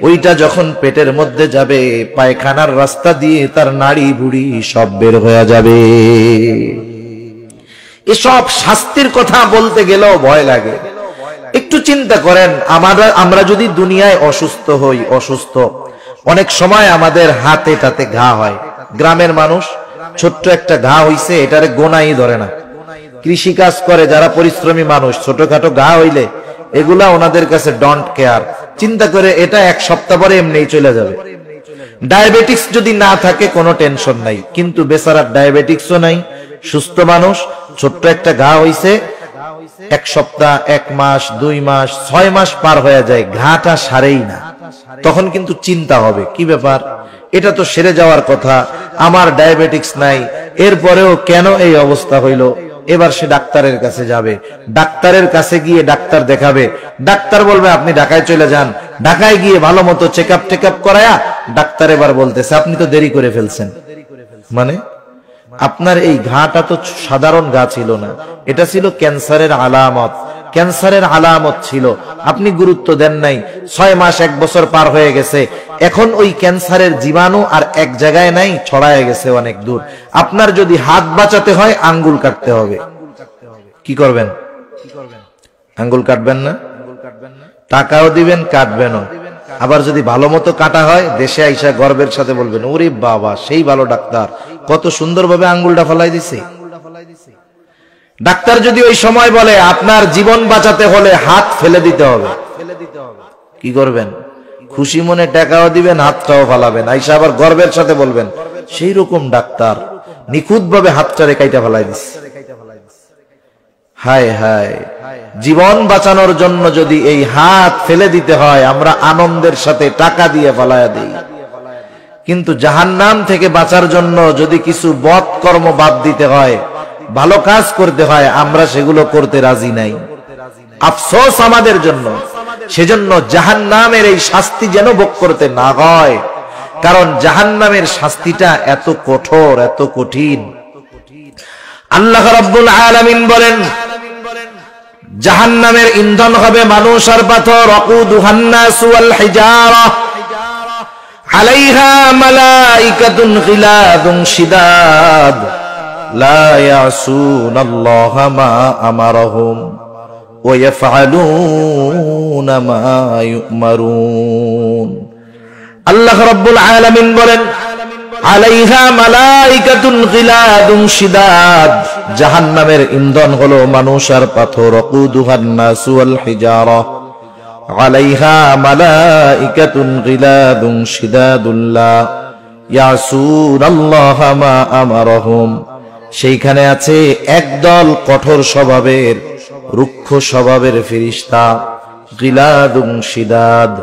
ওইটা যখন পেটের মধ্যে যাবে, পায়খানার রাস্তা দিয়ে তার নাড়ি বুড়ি সব বের হয়ে যাবে। এসব শাস্তির কথা বলতে গেলেও ভয় লাগে। একটু চিন্তা করেন, আমরা যদি দুনিয়ায় অসুস্থ হই, অসুস্থ, অনেক সময় আমাদের হাতে টাতে ঘা হয়। গ্রামের মানুষ, ছোট্ট একটা ঘা হইছে, এটারে গোনাই ধরে না। কৃষি কাজ করে যারা পরিশ্রমী মানুষ, ছোটখাটো ঘা হইলে এগুলা ওনাদের কাছে ডোন্ট কেয়ার। চিন্তা করে এটা এক সপ্তাহ পরে এমনিই চলে যাবে। ডায়াবেটিক্স যদি না থাকে কোনো টেনশন নাই, কিন্তু বেচারার ডায়াবেটিক্সও নাই, সুস্থ মানুষ, ছোট্ট একটা ঘা হইছে, এক সপ্তাহ, 1 মাস, 2 মাস, 6 মাস পার হয়ে যায়, ঘাটা সারেই না। তখন কিন্তু চিন্তা হবে, কি ব্যাপার, এটা তো সেরে যাওয়ার কথা, আমার ডায়াবেটিক্স নাই, এরপরেও কেন এই অবস্থা হইল? এবার সে ডাক্তারের কাছে যাবে, ডাক্তারের কাছে গিয়ে ডাক্তার দেখাবে, ডাক্তার বলবে আপনি ঢাকায় চলে যান। ঢাকায় গিয়ে ভালো মতো চেকআপ টেকআপ করায়া ডাক্তার এবার বলতেছে আপনি তো দেরি করে ফেলছেন। মানে আপনার এই ঘাটা তো সাধারণ ঘা ছিল না, এটা ছিল ক্যান্সারের আলামত, ক্যান্সারের আলামত ছিল, আপনি গুরুত্ব দেন নাই। 6 মাস 1 বছর পার হয়ে গেছে, এখন ওই ক্যান্সারের জীবাণু আর এক জায়গায় নাই, ছড়ায় গেছে অনেক দূর। আপনার যদি হাত বাঁচাতে হয় আঙ্গুল কাটতে হবে, কি করবেন? আঙ্গুল কাটবেন না? টাকাও দিবেন, কাটবেনও। আবার যদি ভালো মতো কাটা হয়, দেশে আইসা গর্বের সাথে বলবেন ওরে বাবা সেই ভালো ডাক্তার, কত সুন্দরভাবে আঙ্গুলটা ফলাই দিছে। ডাক্তার যদি ওই সময় বলে আপনার জীবন বাঁচাতে হলে হাত ফেলে দিতে হবে, কি করবেন? খুশি মনে টাকাও দিবেন, হাতটাও ফালাবেন, আইসা আবার গর্বের সাথে বলবেন সেই রকম ডাক্তার নিখুঁত ভাবে হাতটারে কাইটা ফেলাই দিচ্ছে। হায় হায়, জীবন বাঁচানোর জন্য যদি এই হাত ফেলে দিতে হয়, আমরা আনন্দের সাথে টাকা দিয়ে ফালায়া দিই। কিন্তু জাহান্নাম থেকে বাঁচার জন্য যদি কিছু বদ কর্ম বাদ দিতে হয়, ভালো কাজ করতে হয়, আমরা সেগুলো করতে রাজি নাই। আফসোস আমাদের জন্য। সেজন্য জাহান্নামের এই শাস্তি যেন ভোগ করতে না হয়, কারণ জাহান্নামের শাস্তিটা এত কঠোর, এত কঠিন। আল্লাহ রাব্বুল আলামিন বলেন জাহান্নামের ইন্ধন হবে মানুষ আর পাথর, ওয়াকুদুহান নাসু ওয়াল হিজারা আলাইহা মালাইকাতুন গিলাদুন শিদাদ লা ইয়াসুনাল্লাহা মা আমারহুম ওয়া ইয়াফআলুনা মা ইউমারুন। আল্লাহ রাব্বুল আলামিন বলেন আলাইহা মালাইকাতুন গিলাদুন শিদাদ, জাহান্নামের ইন্ধন হলো মানুষ আর পাথর, ওয়াকুদুহান নাসু ওয়াল হিজারা আলাইহা মালাইকাতুন গিলাদুন শিদাদুন লা ইয়াসুনাল্লাহা মা আমারহুম, সেইখানে আছে একদল কঠোর স্বভাবের, রুক্ষ স্বভাবের ফেরেশতা, গিলাদুন শিদাদ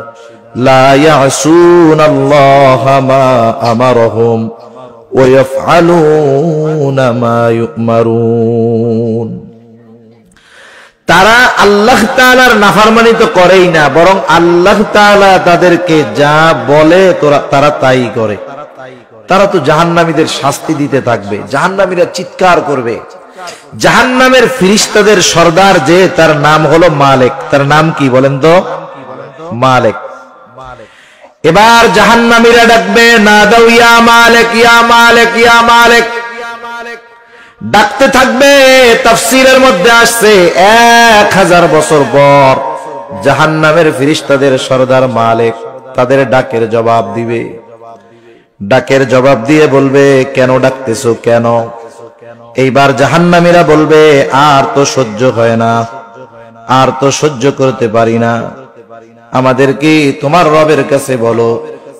লা ইয়াসুনাল্লাহা মা আমারহুম ওয়া ইয়াফআলুনা মা ইউমারুন। তারা আল্লাহ তাআলার নাফরমানি তো করেই না, বরং আল্লাহ তাআলা তাদেরকে যা বলে তারা তাই করে। তারা তো জাহান্নামীদের শাস্তি দিতে থাকবে, জাহান্নামীরা চিৎকার করবে। জাহান্নামের ফেরেশতাদের সর্দার যে, তার নাম হলো মালিক। তার নাম কি বলেন তো? মালিক। এবার জাহান্নামীরা ডাকবে, নাদাউ ইয়া মালিক ইয়া মালিক ইয়া মালিক, ডাকতে থাকবে। তাফসীরের মধ্যে আসছে 1000 বছর পর জাহান্নামের ফেরেশতাদের সরদার মালিক তাদের ডাকের জবাব দিবে। ডাকের জবাব দিয়ে বলবে, কেন ডাকতেছো কেন? এইবার জাহান্নামীরা বলবে, আর তো সহ্য হয় না, আর তো সহ্য করতে পারি না, আমাদেরকে তোমার রবের কাছে বলো।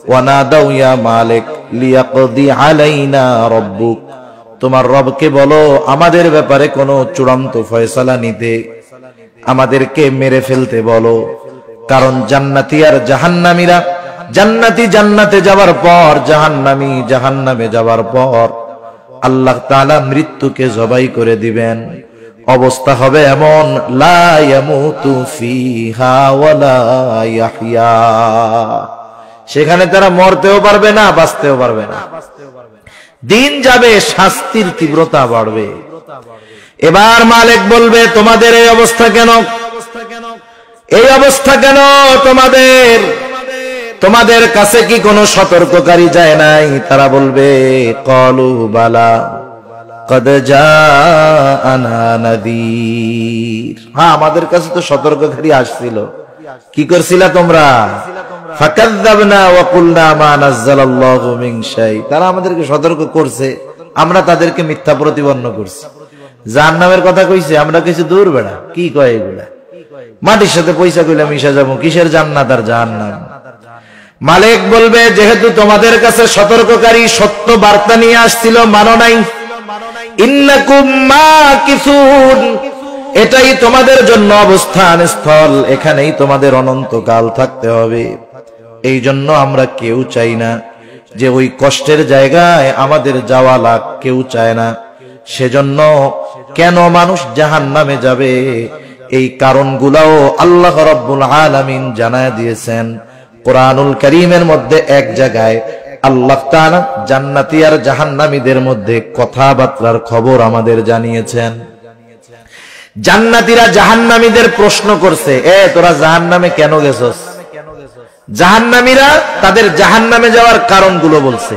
ওয়ানাদাউ ইয়া মালিক লিয়াকদি আলাইনা রাব্বুক, তোমার রবকে বলো আমাদের ব্যাপারে কোনো চূড়ান্ত ফয়সালা নিতে, আমাদেরকে মেরে ফেলতে বলো। কারণ জান্নাতি আর জাহান্নামীরা, জান্নাতি জান্নাতে যাওয়ার পর, জাহান্নামী জাহান্নামে যাওয়ার পর আল্লাহ তাআলা মৃত্যুকে জবাই করে দিবেন। অবস্থা হবে এমন, লা ইয়ামুতু ফিহা ওয়ালা ইয়াহইয়া, সেখানে তারা মরতেও পারবে না, বাঁচতেও পারবে না। দিন যাবে, শাস্তির তীব্রতা বাড়বে। এবার মালিক বলবে, তোমাদের এই অবস্থা কেন? এই অবস্থা কেন তোমাদের? তোমাদের কাছে কি কোনো সতর্ককারী যায় নাই? তারা বলবে, ক্বালু বালা কদ জাআনা নাযীর, হ্যাঁ আমাদের কাছে তো সতর্ককারী আসছিল। কি করছিলা তোমরা? ফাকাযযাবনা ওয়া কুলনা মা নাযালাল্লাহু মিন শাই, তারা আমাদেরকে সতর্ক করছে, আমরা তাদেরকে মিথ্যা প্রতিপন্ন করছি। জাহান্নামের কথা কইছে, আমরা কিছু দূর বেড়া, কি কয় এগুলা? মাটির সাথে পয়সা কইলা মিশা যাবো, কিসের জান্নাত আর জাহান্নাম? মালিক বলবে, যেহেতু তোমাদের কাছে সতর্ককারী সত্য বার্তা নিয়ে আসছিল, মানো নাই, ইন্নাকুম মাকিসুন, এটাই তোমাদের জন্য অবস্থান স্থল, এখানেই তোমাদের অনন্তকাল থাকতে হবে। এই জন্য আমরা কেউ চাই না যে ওই কষ্টের জায়গায় আমাদের যাওয়া লাগ, কেউ চায় না। সেজন্য কেন মানুষ জাহান্নামে যাবে, এই কারণগুলাও আল্লাহ রাব্বুল আলামিন জানায় দিয়েছেন কোরআনুল কারীমের মধ্যে। এক জায়গায় আল্লাহ তাআলা জান্নাতি আর জাহান্নামীদের মধ্যে কথাবার্তার খবর আমাদের জানিয়েছেন। জান্নাতীরা জাহান্নামীদের প্রশ্ন করছে, তোরা জাহান্নামে কেন গেছস? জাহান্নামীরা তাদের জাহান্নামে যাওয়ার কারণগুলো বলছে।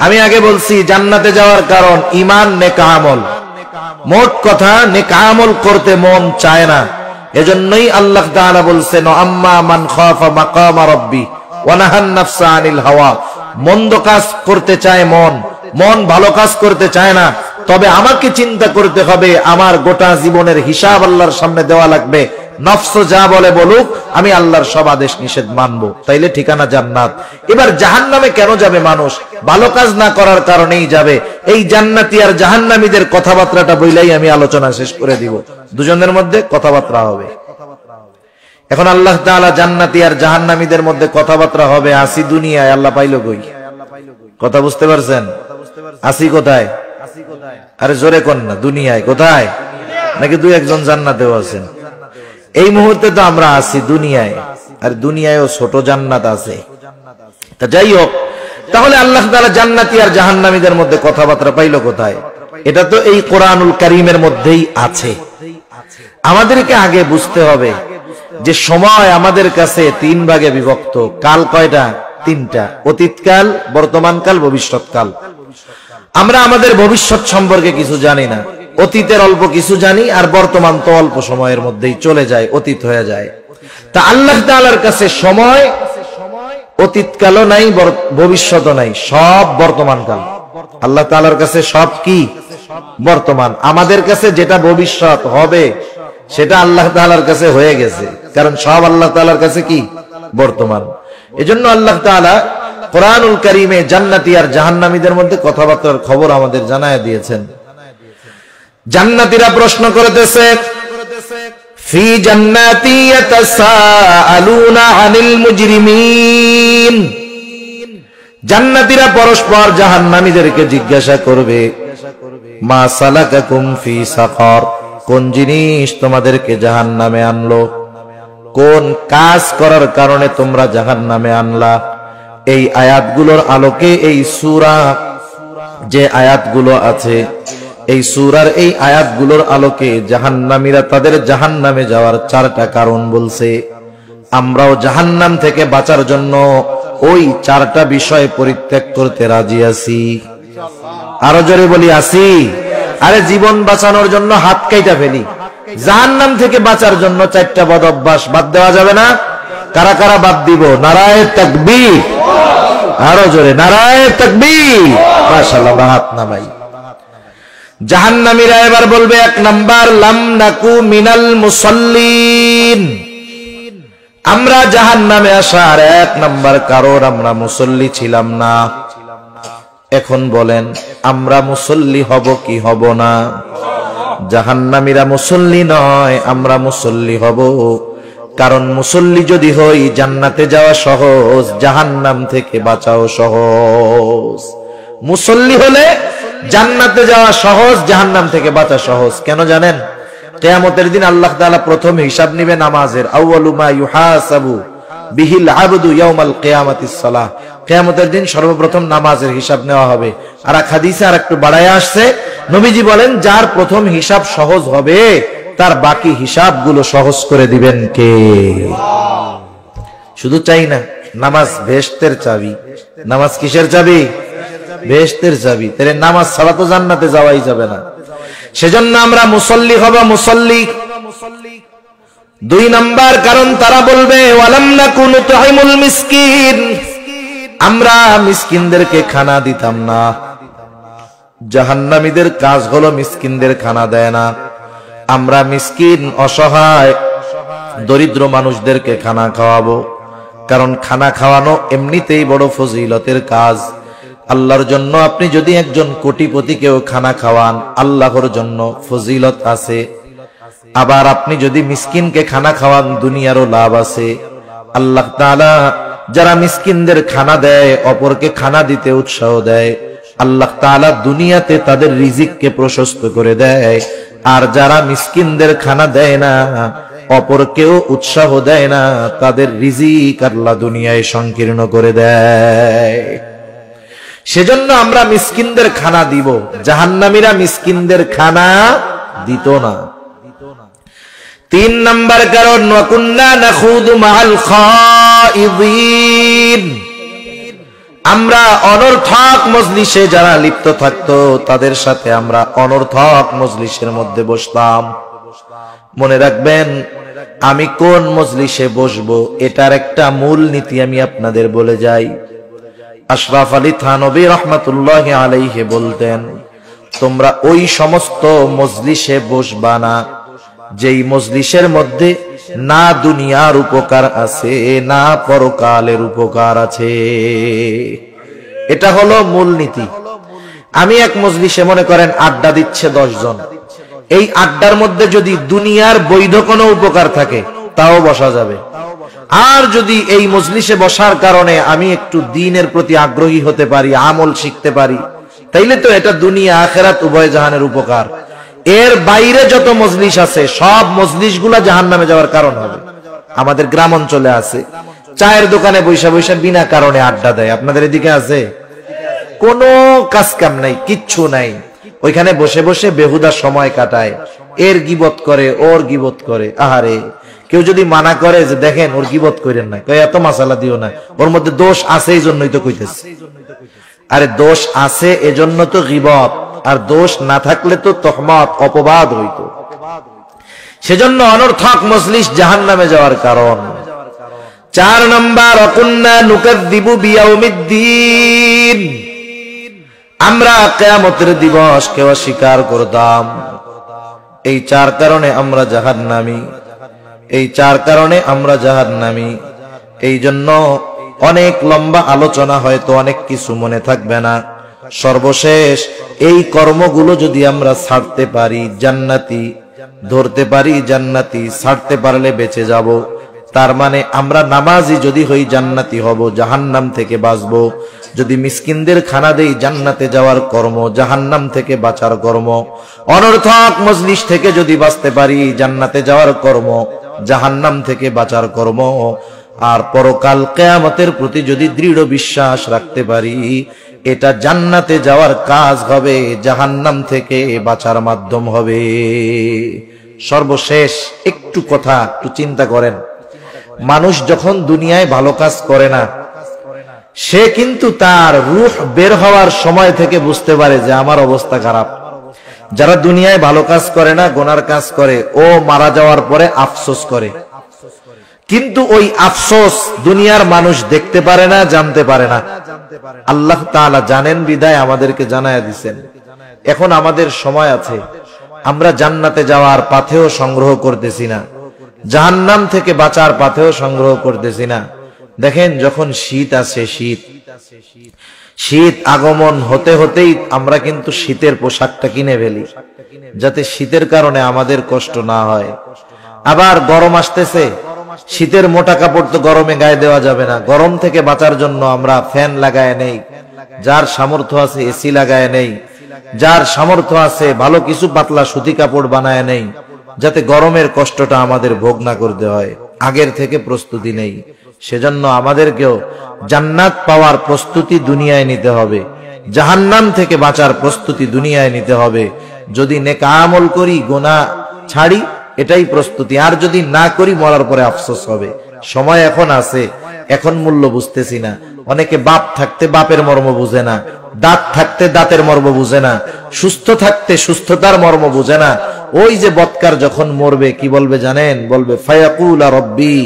আমি আগে বলছি, জান্নাতে যাওয়ার কারণ ঈমান, নেক আমল। মোট কথা, নেক আমল করতে মন চায় না, এজন্যই আল্লাহ তাআলা বলছেন, আম্মা মান খাফা মাকাম রাব্বি ওয়া নাহান নাফসা আনিল হাওয়া। মন্দ কাজ করতে চায় মন, মন ভালো কাজ করতে চায় না। তবে আমাকে চিন্তা করতে হবে, আমার গোটা জীবনের হিসাব আল্লাহর সামনে দেওয়া লাগবে। নফস যা বলে বলুক, আমি আল্লাহর সব আদেশ নিষেধ মানবো, তাইলে ঠিকানা জান্নাত। এবার জাহান্নামে কেন যাবে মানুষ? ভালো কাজ না করার কারণেই যাবে। এই জান্নাতি আর জাহান্নামীদের কথাবার্তাটা বইলাই আমি আলোচনা শেষ করে দিব, দুজনের মধ্যে কথাবার্তা হবে। এখন আল্লাহ তাআলা জান্নাতি আর জাহান্নামীদের মধ্যে কথাবার্তা হবে, আসি দুনিয়ায়, আল্লাহ পাইলো কই? কথা বুঝতে পারছেন? আসি কোথায়? আরে জোরে কোন না, দুনিয়ায় কোথায়? নাকি দুই একজন জান্নাতেও আছেন? এই মুহূর্তে তো আমরা আছি দুনিয়ায়, আর দুনিয়ায়ও ছোট জান্নাত আছে। তা যাই হোক, তাহলে আল্লাহ তাআলা জান্নাতি আর জাহান্নামীদের মধ্যে কথাবার্তা পাইলো কোথায়? এটা তো এই কোরআনুল কারীমের মধ্যেই আছে। আমাদেরকে আগে বুঝতে হবে যে সময় আমাদের কাছে 3 ভাগে বিভক্ত। কাল কয়টা? 3টা, অতীতকাল, বর্তমানকাল, ভবিষ্যৎকাল। আমরা আমাদের ভবিষ্যৎ সম্পর্কে কিছু জানি না, অতীতের অল্প কিছু জানি, আর বর্তমান তো অল্প সময়ের মধ্যেই চলে যায়, অতীত হয়ে যায়। তা আল্লাহ তাআলার কাছে সময় অতীতকালও নাই, ভবিষ্যৎও নাই, সব বর্তমানকাল। আল্লাহ তাআলার কাছে সব কি? বর্তমান। আমাদের কাছে যেটা ভবিষ্যৎ হবে সেটা আল্লাহ তাআলার কাছে হয়ে গেছে, কারণ সব আল্লাহ তাআলার কাছে কি? বর্তমান। এজন্য আল্লাহ তাআলা কোরআনুল কারীমে জান্নাতি আর জাহান্নামীদের মধ্যে কথাবার্তার খবর আমাদের জানায় দিয়েছেন। জান্নাতীরা প্রশ্ন করতেছে, ফি জান্নাতি ইয়াতাসাআলুনা আনিল মুজরিমিন। জান্নাতীরা পরস্পর জাহান্নামীদেরকে জিজ্ঞাসা করবে, মা সালাকাকুম ফি সাকার, কোন জিনিস তোমাদেরকে জাহান্নামে আনলো? কোন কাজ করার কারণে তোমরা জাহান্নামে আনলা? এই আয়াতগুলোর আলোকে, এই সূরা যে আয়াতগুলো আছে, এই সূরার এই আয়াতগুলোর আলোকে জাহান্নামীরা তাদের জাহান্নামে যাওয়ার 4টা কারণ বলছে। আমরাও জাহান্নাম থেকে বাঁচার জন্য ওই 4টা বিষয় পরিত্যাগ করতে রাজি আছি। আরো জোরে বলি, আছি। আরে জীবন বাঁচানোর জন্য হাত কাইটা ফেলি, জাহান্নাম থেকে বাঁচার জন্য 4টা বদ অভ্যাস বাদ দেওয়া যাবে না? কারা কারা বাদ দিব? নারায়ে তাকবীর, আরো জোরে নারায়ে তাকবীর। মাশাআল্লাহ, হাত নামাই। জাহান্নামীরা এবার বলবে 1 নাম্বার, লাম নাকু মিনাল মুসাল্লিন। আমরা জাহান্নামে আসার 1 নাম্বার কারণ আমরা মুসল্লি ছিলাম না। এখন বলেন আমরা মুসল্লি হব কি হব না? জাহান্নামীরা মুসল্লি নয়, আমরা মুসল্লি হব। কারণ মুসল্লি যদি হই জান্নাতে যাওয়া সহজ, জাহান্নাম থেকে বাঁচাও সহজ। মুসল্লি হলে জান্নাতে যাওয়া সহজ, জাহান্নাম থেকে বাঁচা সহজ। কেন জানেন? কিয়ামতের দিন আল্লাহ তাআলা প্রথম হিসাব নেবে নামাজের। আউয়ালু মা ইউহাসাবু বিহিল আবদু ইয়াউমাল কিয়ামাতিস সালাহ। কিয়ামতের দিন সর্বপ্রথম নামাজের হিসাব নেওয়া হবে। আর এক হাদিসে আর একটু বাড়ায় আসছে, নবীজি বলেন যার প্রথম হিসাব সহজ হবে তার বাকি হিসাবগুলো সহজ করে দিবেন কে? শুধু চাই না, নামাজ বেহেশতের চাবি। নামাজ কিসের চাবি? বেহেশতের চাবি। তাহলে নামাজ ছাড়া তো জান্নাতে যাওয়াই যাবে না। সেজন্য আমরা মুসল্লি হব, মুসল্লি। 2 নাম্বার কারণ তারা বলবে ওয়ালাম নাকুন তুহিমুল মিসকিন, আমরা মিসকিনদেরকে খানা দিতাম না। জাহান্নামীদের কাজ হলো মিসকিনদের খানা দেয় না। আমরা মিসকিন, অসহায়, দরিদ্র মানুষদেরকে খানা খাওয়াবো। কারণ খানা খাওয়ানো এমনিতেই বড় ফজিলতের কাজ। আল্লাহর জন্য আপনি যদি একজন কোটিপতিকেও খানা খাওয়ান, আল্লাহর জন্য ফজিলত আছে। আবার আপনি যদি মিসকিনকে খানা খাওয়ান, দুনিয়ারও লাভ আছে। আল্লাহ তাআলা যারা মিসকিনদের খানা দেয়, অপরকে খানা দিতে উৎসাহ দেয়, আল্লাহ তাআলা দুনিয়াতে তাদের রিজিককে প্রশস্ত করে দেয়। আর যারা মিসকিনদের খানা দেয় না, অপরকেও উৎসাহ দেয় না, তাদের রিজিক আল্লাহ দুনিয়ায় সংকীর্ণ করে দেয়। সেজন্য আমরা মিসকিনদের খানা দিব, জাহান্নামীরা মিসকিনদের খানা দিত না। 3 নাম্বার কারণ ওয়া কুন্না নাখুদু মাআল খাইদিন, আমরা অনর্থক মজলিসে যারা লিপ্ত থাকতো তাদের সাথে আমরা অনর্থক মজলিসের মধ্যে বসতাম। মনে রাখবেন, আমি কোন মজলিসে বসবো এটার একটা মূল নীতি আমি আপনাদের বলে যাই। আশরাফ আলী থানভী রহমাতুল্লাহি আলাইহি বলতেন, তোমরা ওই সমস্ত মজলিসে বসবা না যেই মজলিসের মধ্যে না দুনিয়ার উপকার আছে না পরকালের উপকার আছে। এটা হলো মূল নীতি। আমি এক মজলিসে মনে করেন আড্ডা দিচ্ছে 10 জন, এই আড্ডার মধ্যে যদি দুনিয়ার বৈধ কোনো উপকার থাকে তাও বসা যাবে। আর যদি এই মজলিসে বসার কারণে আমি একটু দ্বীনের প্রতি আগ্রহী হতে পারি, আমল শিখতে পারি, তাইলে তো এটা দুনিয়া আখিরাত উভয় জাহানের উপকার। এর বাইরে যত মজলিস আছে সব মজলিসগুলা জাহান্নামে যাওয়ার কারণ হবে। আমাদের গ্রাম অঞ্চলে আছে, চায়ের দোকানে বৈশা বৈশা বিনা কারণে আড্ডা দেয়। আপনাদের এদিকে আছে? কোনো কাজ কাম নাই, কিচ্ছু নাই, ওইখানে বসে বসে বেহুদা সময় কাটায়, এর গীবত করে, ওর গীবত করে। আহারে, কেউ যদি মানা করে যে দেখেন ওর গীবত করেন না, কই এত মাসালা দিও না, ওর মধ্যে দোষ আছে এই জন্যই তো কইতেছে। আরে দোষ আছে এজন্য তো গীবত, আর দোষ না থাকলে তো তহমত, অপবাদ হইতো। সেজন্য অনর্থক মজলিস জাহান্নামে যাওয়ার কারণ। 4 নাম্বার অকুন্না নুকাযযিবু বিয়াউমিদ্দিন, আমরা কিয়ামতের দিবসকে অস্বীকার করতাম। এই 4 কারণে আমরা জাহান্নামী, এই 4 কারণে আমরা জাহান্নামী। এই জন্য অনেক লম্বা আলোচনা, হয়তো অনেক কিছু মনে থাকবে না। সর্বশেষ এই কর্মগুলো যদি আমরা ছাড়তে পারি জান্নাতি, ধরতে পারি জান্নাতি, ছাড়তে পারলে বেঁচে যাব। তার মানে আমরা নামাজি যদি হই জান্নাতি হব, জাহান্নাম থেকে বাঁচবো। যদি মিসকিনদের খানা দেই জান্নাতে যাওয়ার কর্ম, জাহান্নাম থেকে বাঁচার কর্ম। অনর্থক মজলিস থেকে যদি বাঁচতে পারি জান্নাতে যাওয়ার কর্ম, জাহান্নাম থেকে বাঁচার কর্ম। আর পরকাল কিয়ামতের প্রতি যদি দৃঢ় বিশ্বাস রাখতে পারি, এটা জান্নাতে যাওয়ার কাজ হবে, জাহান্নাম থেকে বাঁচার মাধ্যম হবে। সর্বশেষ একটু কথা, একটু চিন্তা করেন, মানুষ যখন দুনিয়ায় ভালো কাজ করে না, সে কিন্তু তার রূহ বের হওয়ার সময় থেকে বুঝতে পারে যে আমার অবস্থা খারাপ। যারা দুনিয়ায় ভালো কাজ করে না, গুনার কাজ করে, ও মারা যাওয়ার পরে আফসোস করে, কিন্তু ওই আফসোস দুনিয়ার মানুষ দেখতে পারে না, জানতে পারে না। আল্লাহ তাআলা জানেন বিদায় আমাদেরকে জানায়া দিবেন। এখন আমাদের সময় আছে, আমরা জান্নাতে যাওয়ার পাথেও সংগ্রহ করতেছি না, জাহান্নাম থেকে বাঁচার পাথেও সংগ্রহ করতেছি না। দেখেন, যখন শীত আসে, শীত আগমন হতে হতেই আমরা কিন্তু শীতের পোশাকটা কিনে ফেলি, যাতে শীতের কারণে আমাদের কষ্ট না হয়। আবার গরম আসতেছে, শীতের মোটা কাপড় তো গরমে গায়ে দেওয়া যাবে না, গরম থেকে বাঁচার জন্য আমরা ফ্যান লাগায় নেই, যার সামর্থ্য আছে এসি লাগায় নেই, যার সামর্থ্য আছে ভালো কিছু পাতলা সুতি কাপড় বানায় নেই, যাতে গরমের কষ্টটা আমাদের ভোগ না করতে হয়। আগের থেকে প্রস্তুতি নেই। সেজন্য আমাদেরকেও জান্নাত পাওয়ার প্রস্তুতি দুনিয়ায় নিতে হবে, জাহান্নাম থেকে বাঁচার প্রস্তুতি দুনিয়ায় নিতে হবে। যদি নেক আমল করি, গুনাহ ছাড়ি, এটাই প্রস্তুতি। আর যদি না করি, মরার পরে আফসোস হবে। সময় এখন আছে, এখন মূল্য বুঝতেছি না। অনেকে বাপ থাকতে বাপের মর্ম বুঝে না, দাঁত থাকতে দাঁতের মর্ম বুঝে না, সুস্থ থাকতে সুস্থতার মর্ম বুঝে না। ওই যে বৎকার যখন মরবে কি বলবে জানেন? বলবে ফায়াকুলা রব্বি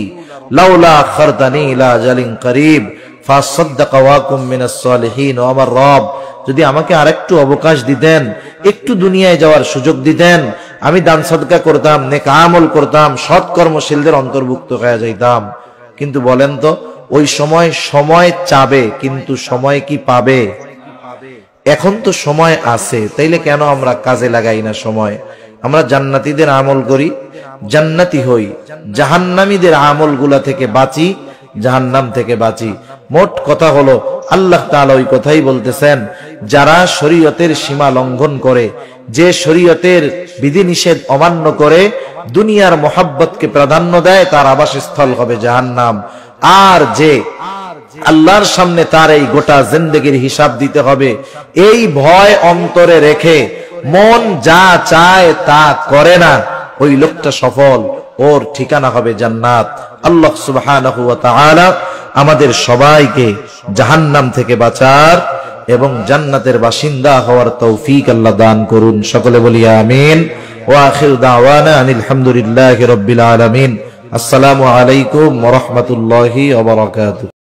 লাউলা আখারতানি ইলা আজালিন করিব ফাসাদদাকা ওয়া কুম মিনাস সালিহিন। ও আমার রব, যদি আমাকে আরেকটু অবকাশ দিতেন, একটু দুনিয়ায় যাওয়ার সুযোগ দিতেন, আমি দান সদকা করতাম, নেক আমল করতাম, সৎ কর্মশীলদের অন্তর্ভুক্ত হয়ে যাইতাম। কিন্তু বলেন তো, ওই সময় চাবে, কিন্তু সময় কি পাবে? এখন তো সময় আছে, তাইলে কেন আমরা কাজে লাগাই না সময়? আমরা জান্নাতীদের আমল করি, জান্নাতি হই, জাহান্নামীদের আমলগুলা থেকে বাঁচি, জাহান্নাম থেকে বাঁচি। মোট কথা হলো, আল্লাহ তাআলা ওই কথাই বলতেছেন, যারা শরীয়তের সীমা লঙ্ঘন করে, যে শরীয়তের বিধিনিষেধ অমান্য করে, দুনিয়ার মোহাব্বতকে প্রাধান্য দেয়, তার আবাসস্থল হবে জাহান্নাম। আর যে আল্লাহর সামনে তার এই গোটা জিন্দেগির হিসাব দিতে হবে, এই ভয় অন্তরে রেখে মন যা চায় তা করে না, ওই লোকটা সফল, ওর ঠিকানা হবে জান্নাত। আল্লাহ সুবহানাহু ওয়া তাআলা আমাদের সবাইকে জাহান্নাম থেকে বাঁচার এবং জান্নাতের বাসিন্দা হওয়ার তৌফিক আল্লাহ দান করুন। সকলে বলি আমিন। ওয়া আখিরু দাওয়ানা আনিল হামদুলিল্লাহি রাব্বিল আলামিন। আসসালামু আলাইকুম ওয়া রাহমাতুল্লাহি ওয়া বারাকাতুহু।